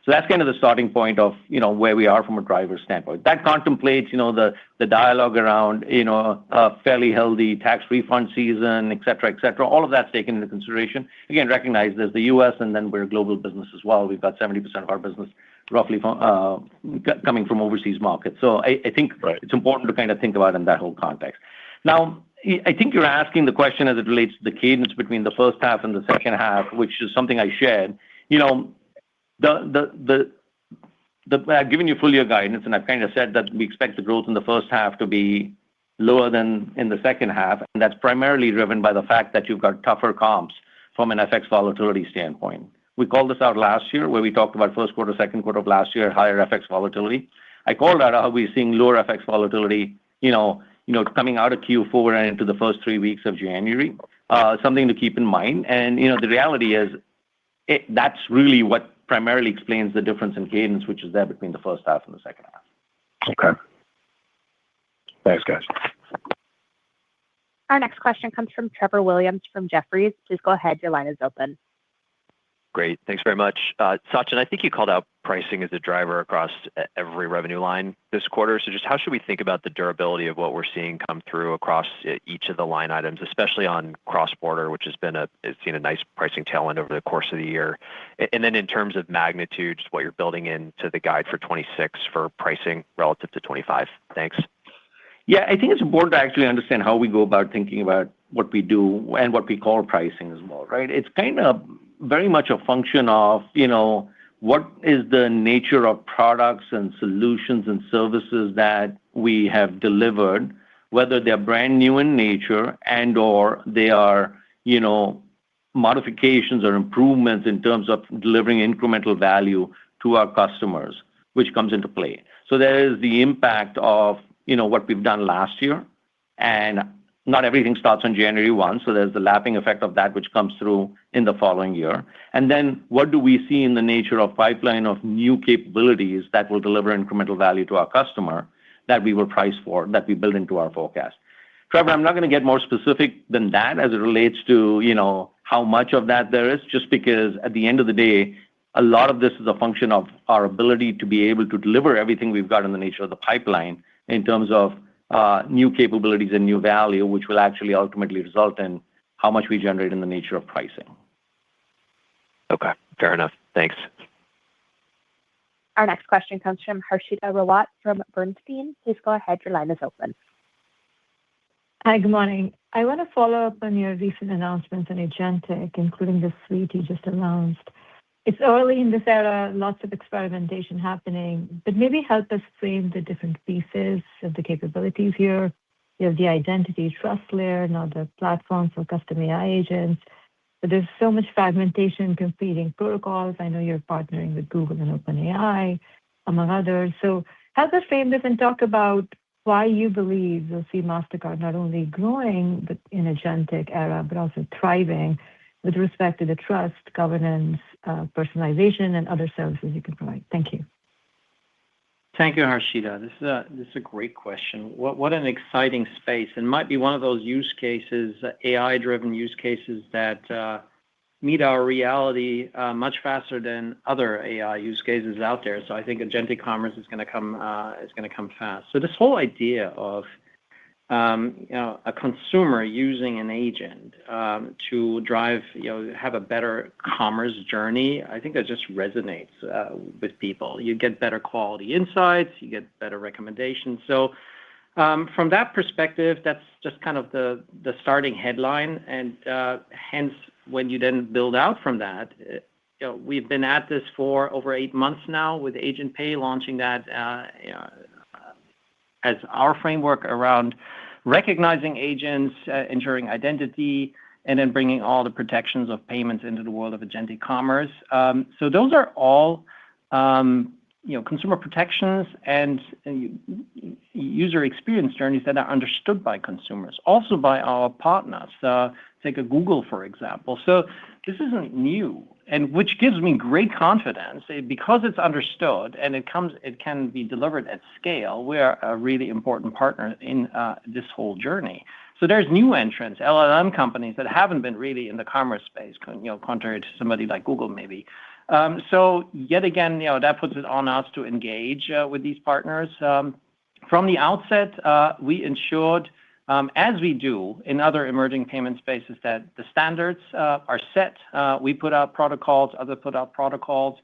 So that's kind of the starting point of, where we are from a driver standpoint. That contemplates, the dialogue around, a fairly healthy tax refund season, et cetera. All of that's taken into consideration. Again, recognize there's the U.S. and then we're a global business as well. We've got 70% of our business roughly coming from overseas markets. So I think It's important to kind of think about in that whole context. Now, I think you're asking the question as it relates to the cadence between the first half and the second half, which is something I shared. I've given you full year guidance, and I've kind of said that we expect the growth in the first half to be lower than in the second half, and that's primarily driven by the fact that you've got tougher comps from an FX volatility standpoint. We called this out last year where we talked about first quarter, second quarter of last year, higher FX volatility. I called out how we're seeing lower FX volatility, coming out of Q4 and into the first 3 weeks of January. Something to keep in mind. And, the reality is that's really what primarily explains the difference in cadence, which is there between the first half and the second half. Okay. Thanks, guys. Our next question comes from Trevor Williams from Jefferies. Please go ahead. Your line is open. Great. Thanks very much. Sachin, I think you called out pricing as a driver across every revenue line this quarter. So just how should we think about the durability of what we're seeing come through across each of the line items, especially on cross-border, which has seen a nice pricing tailwind over the course of the year? And then in terms of magnitude, just what you're building into the guide for 26 for pricing relative to 25. Thanks. Yeah, I think it's important to actually understand how we go about thinking about what we do and what we call pricing as well, right? It's kind of very much a function of, what is the nature of products and solutions and services that we have delivered, whether they're brand new in nature and or they are, modifications or improvements in terms of delivering incremental value to our customers, which comes into play. So there is the impact of, what we've done last year, and not everything starts on January 1, so there's the lapping effect of that which comes through in the following year. And then what do we see in the nature of pipeline of new capabilities that will deliver incremental value to our customer that we will price for, that we build into our forecast? Trevor, I'm not going to get more specific than that as it relates to, how much of that there is, just because at the end of the day, a lot of this is a function of our ability to be able to deliver everything we've got in the nature of the pipeline in terms of new capabilities and new value, which will actually ultimately result in how much we generate in the nature of pricing. Okay, fair enough. Thanks. Our next question comes from Harshita Rawat from Bernstein. Please go ahead. Your line is open. Hi, good morning. I want to follow up on your recent announcements on agentic, including the suite you just announced. It's early in this era, lots of experimentation happening, but maybe help us frame the different pieces of the capabilities here. You have the identity trust layer, now the platform for custom AI agents. But there's so much fragmentation, competing protocols. I know you're partnering with Google and OpenAI, among others. So help us frame this and talk about why you believe you'll see Mastercard not only growing in agentic era, but also thriving with respect to the trust, governance, personalization, and other services you can provide. Thank you. Thank you, Harshita. This is a great question. What an exciting space. And might be one of those use cases, AI-driven use cases that meet our reality much faster than other AI use cases out there. So I think agentic commerce is going to come fast. So this whole idea of a consumer using an agent to drive, have a better commerce journey, I think that just resonates with people. You get better quality insights, you get better recommendations. So from that perspective, that's just kind of the starting headline. And hence, when you then build out from that, we've been at this for over 8 months now with Agent Pay, launching that as our framework around recognizing agents, ensuring identity, and then bringing all the protections of payments into the world of agentic commerce. So those are all consumer protections and user experience journeys that are understood by consumers, also by our partners. Take a Google, for example. So this isn't new, and which gives me great confidence because it's understood and it can be delivered at scale. We're a really important partner in this whole journey. So there's new entrants, LLM companies that haven't been really in the commerce space, contrary to somebody like Google maybe. So yet again, that puts it on us to engage with these partners. From the outset, we ensured, as we do in other emerging payment spaces, that the standards are set. We put out protocols, others put out protocols.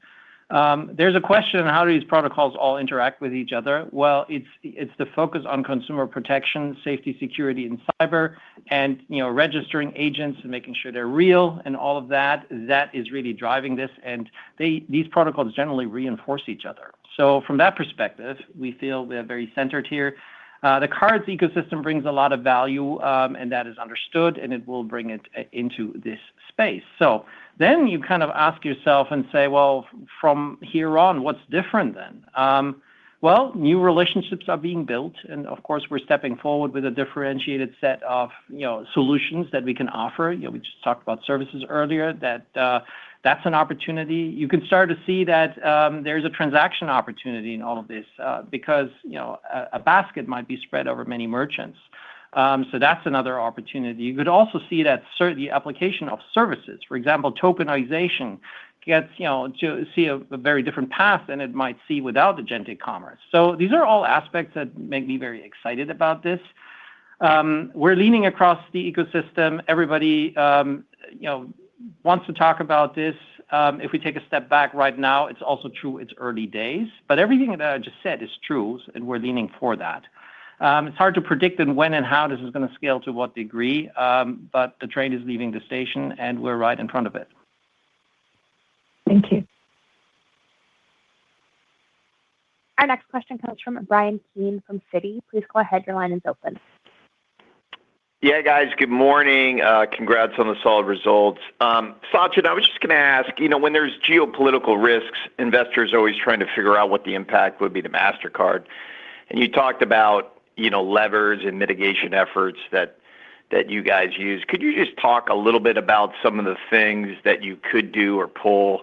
There's a question, how do these protocols all interact with each other? Well, it's the focus on consumer protection, safety, security, and cyber, and registering agents and making sure they're real and all of that. That is really driving this, and these protocols generally reinforce each other. So from that perspective, we feel we are very centered here. The cards ecosystem brings a lot of value, and that is understood, and it will bring it into this space. So then you kind of ask yourself and say, well, from here on, what's different then? Well, new relationships are being built, and of course, we're stepping forward with a differentiated set of solutions that we can offer. We just talked about services earlier. That's an opportunity. You can start to see that there's a transaction opportunity in all of this because a basket might be spread over many merchants. So that's another opportunity. You could also see that the application of services, for example, tokenization, gets to see a very different path than it might see without agentic commerce. So these are all aspects that make me very excited about this. We're leaning across the ecosystem. Everybody wants to talk about this. If we take a step back right now, it's also true it's early days, but everything that I just said is true, and we're leaning for that. It's hard to predict when and how this is going to scale to what degree, but the train is leaving the station, and we're right in front of it. Thank you. Our next question comes from Brian Keane from Citi. Please go ahead. Your line is open. Yeah, guys, good morning. Congrats on the solid results. Sachin, I was just going to ask, when there's geopolitical risks, investors are always trying to figure out what the impact would be to Mastercard. And you talked about, levers and mitigation efforts that you guys use. Could you just talk a little bit about some of the things that you could do or pull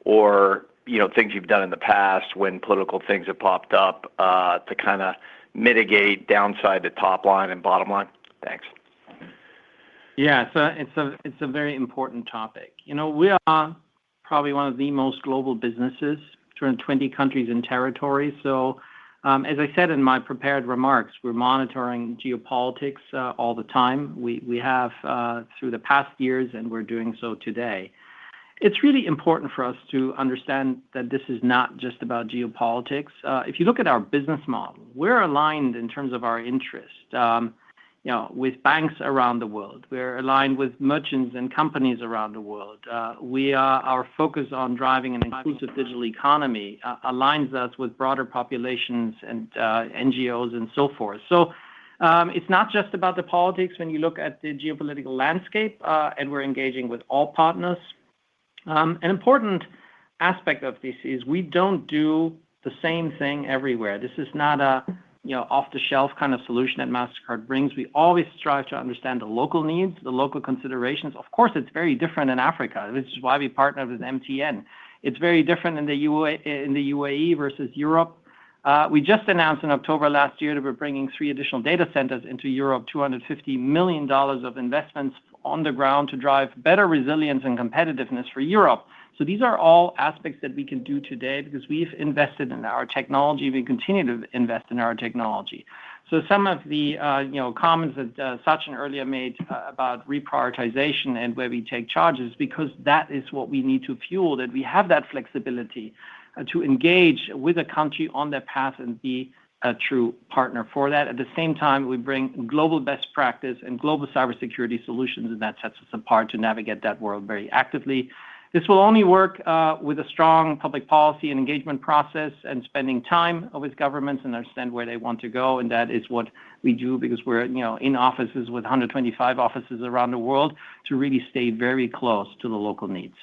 or, things you've done in the past when political things have popped up to kind of mitigate downside to top line and bottom line? Thanks. Yeah, so it's a very important topic. We are probably one of the most global businesses, 220 countries and territories. So, as I said in my prepared remarks, we're monitoring geopolitics all the time. We have through the past years, and we're doing so today. It's really important for us to understand that this is not just about geopolitics. If you look at our business model, we're aligned in terms of our interest. With banks around the world. We're aligned with merchants and companies around the world. Our focus on driving an inclusive digital economy aligns us with broader populations and NGOs and so forth. So it's not just about the politics when you look at the geopolitical landscape, and we're engaging with all partners. An important aspect of this is we don't do the same thing everywhere. This is not a off-the-shelf kind of solution that Mastercard brings. We always strive to understand the local needs, the local considerations. Of course, it's very different in Africa, which is why we partnered with MTN. It's very different in the UAE versus Europe. We just announced in October last year that we're bringing 3 additional data centers into Europe, $250 million of investments on the ground to drive better resilience and competitiveness for Europe. So these are all aspects that we can do today because we've invested in our technology. We continue to invest in our technology. So some of the comments that Sachin earlier made about reprioritization and where we take charges, because that is what we need to fuel, that we have that flexibility to engage with a country on their path and be a true partner for that. At the same time, we bring global best practice and global cybersecurity solutions, and that sets us apart to navigate that world very actively. This will only work with a strong public policy and engagement process and spending time with governments and understand where they want to go. And that is what we do because we're in offices with 125 offices around the world to really stay very close to the local needs.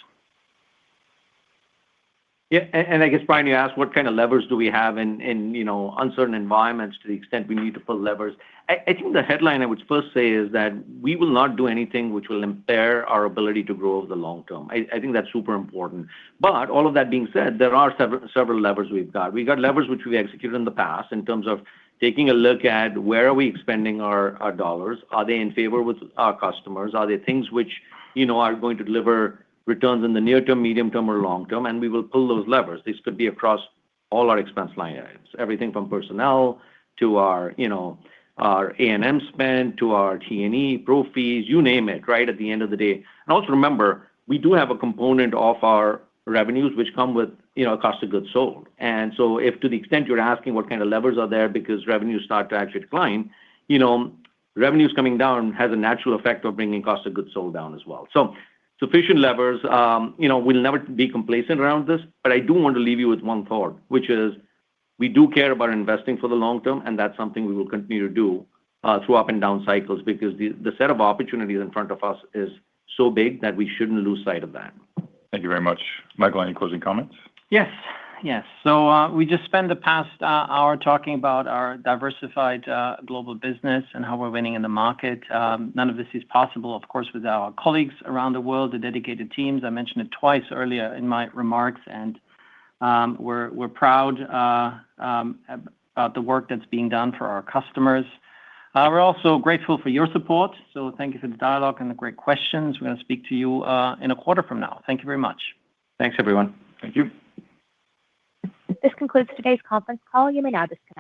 Yeah, and I guess, Brian, you asked what kind of levers do we have in uncertain environments to the extent we need to pull levers. I think the headline I would first say is that we will not do anything which will impair our ability to grow over the long term. I think that's super important. But all of that being said, there are several levers we've got. We've got levers which we executed in the past in terms of taking a look at where are we expending our dollars? Are they in favor with our customers? Are they things which are going to deliver returns in the near term, medium term, or long term? And we will pull those levers. This could be across all our expense line items, everything from personnel to our A&M spend to our T&E, pro fees, you name it, right, at the end of the day. And also remember, we do have a component of our revenues which come with cost of goods sold. And so if to the extent you're asking what kind of levers are there because revenues start to actually decline, revenues coming down has a natural effect of bringing cost of goods sold down as well. So sufficient levers, we'll never be complacent around this, but I do want to leave you with one thought, which is we do care about investing for the long term, and that's something we will continue to do through up and down cycles because the set of opportunities in front of us is so big that we shouldn't lose sight of that. Thank you very much. Michael, any closing comments? Yes. So we just spent the past hour talking about our diversified global business and how we're winning in the market. None of this is possible, of course, with our colleagues around the world, the dedicated teams. I mentioned it twice earlier in my remarks, and we're proud about the work that's being done for our customers. We're also grateful for your support. So thank you for the dialogue and the great questions. We're going to speak to you in a quarter from now. Thank you very much. Thanks, everyone. Thank you. This concludes today's conference call. You may now disconnect.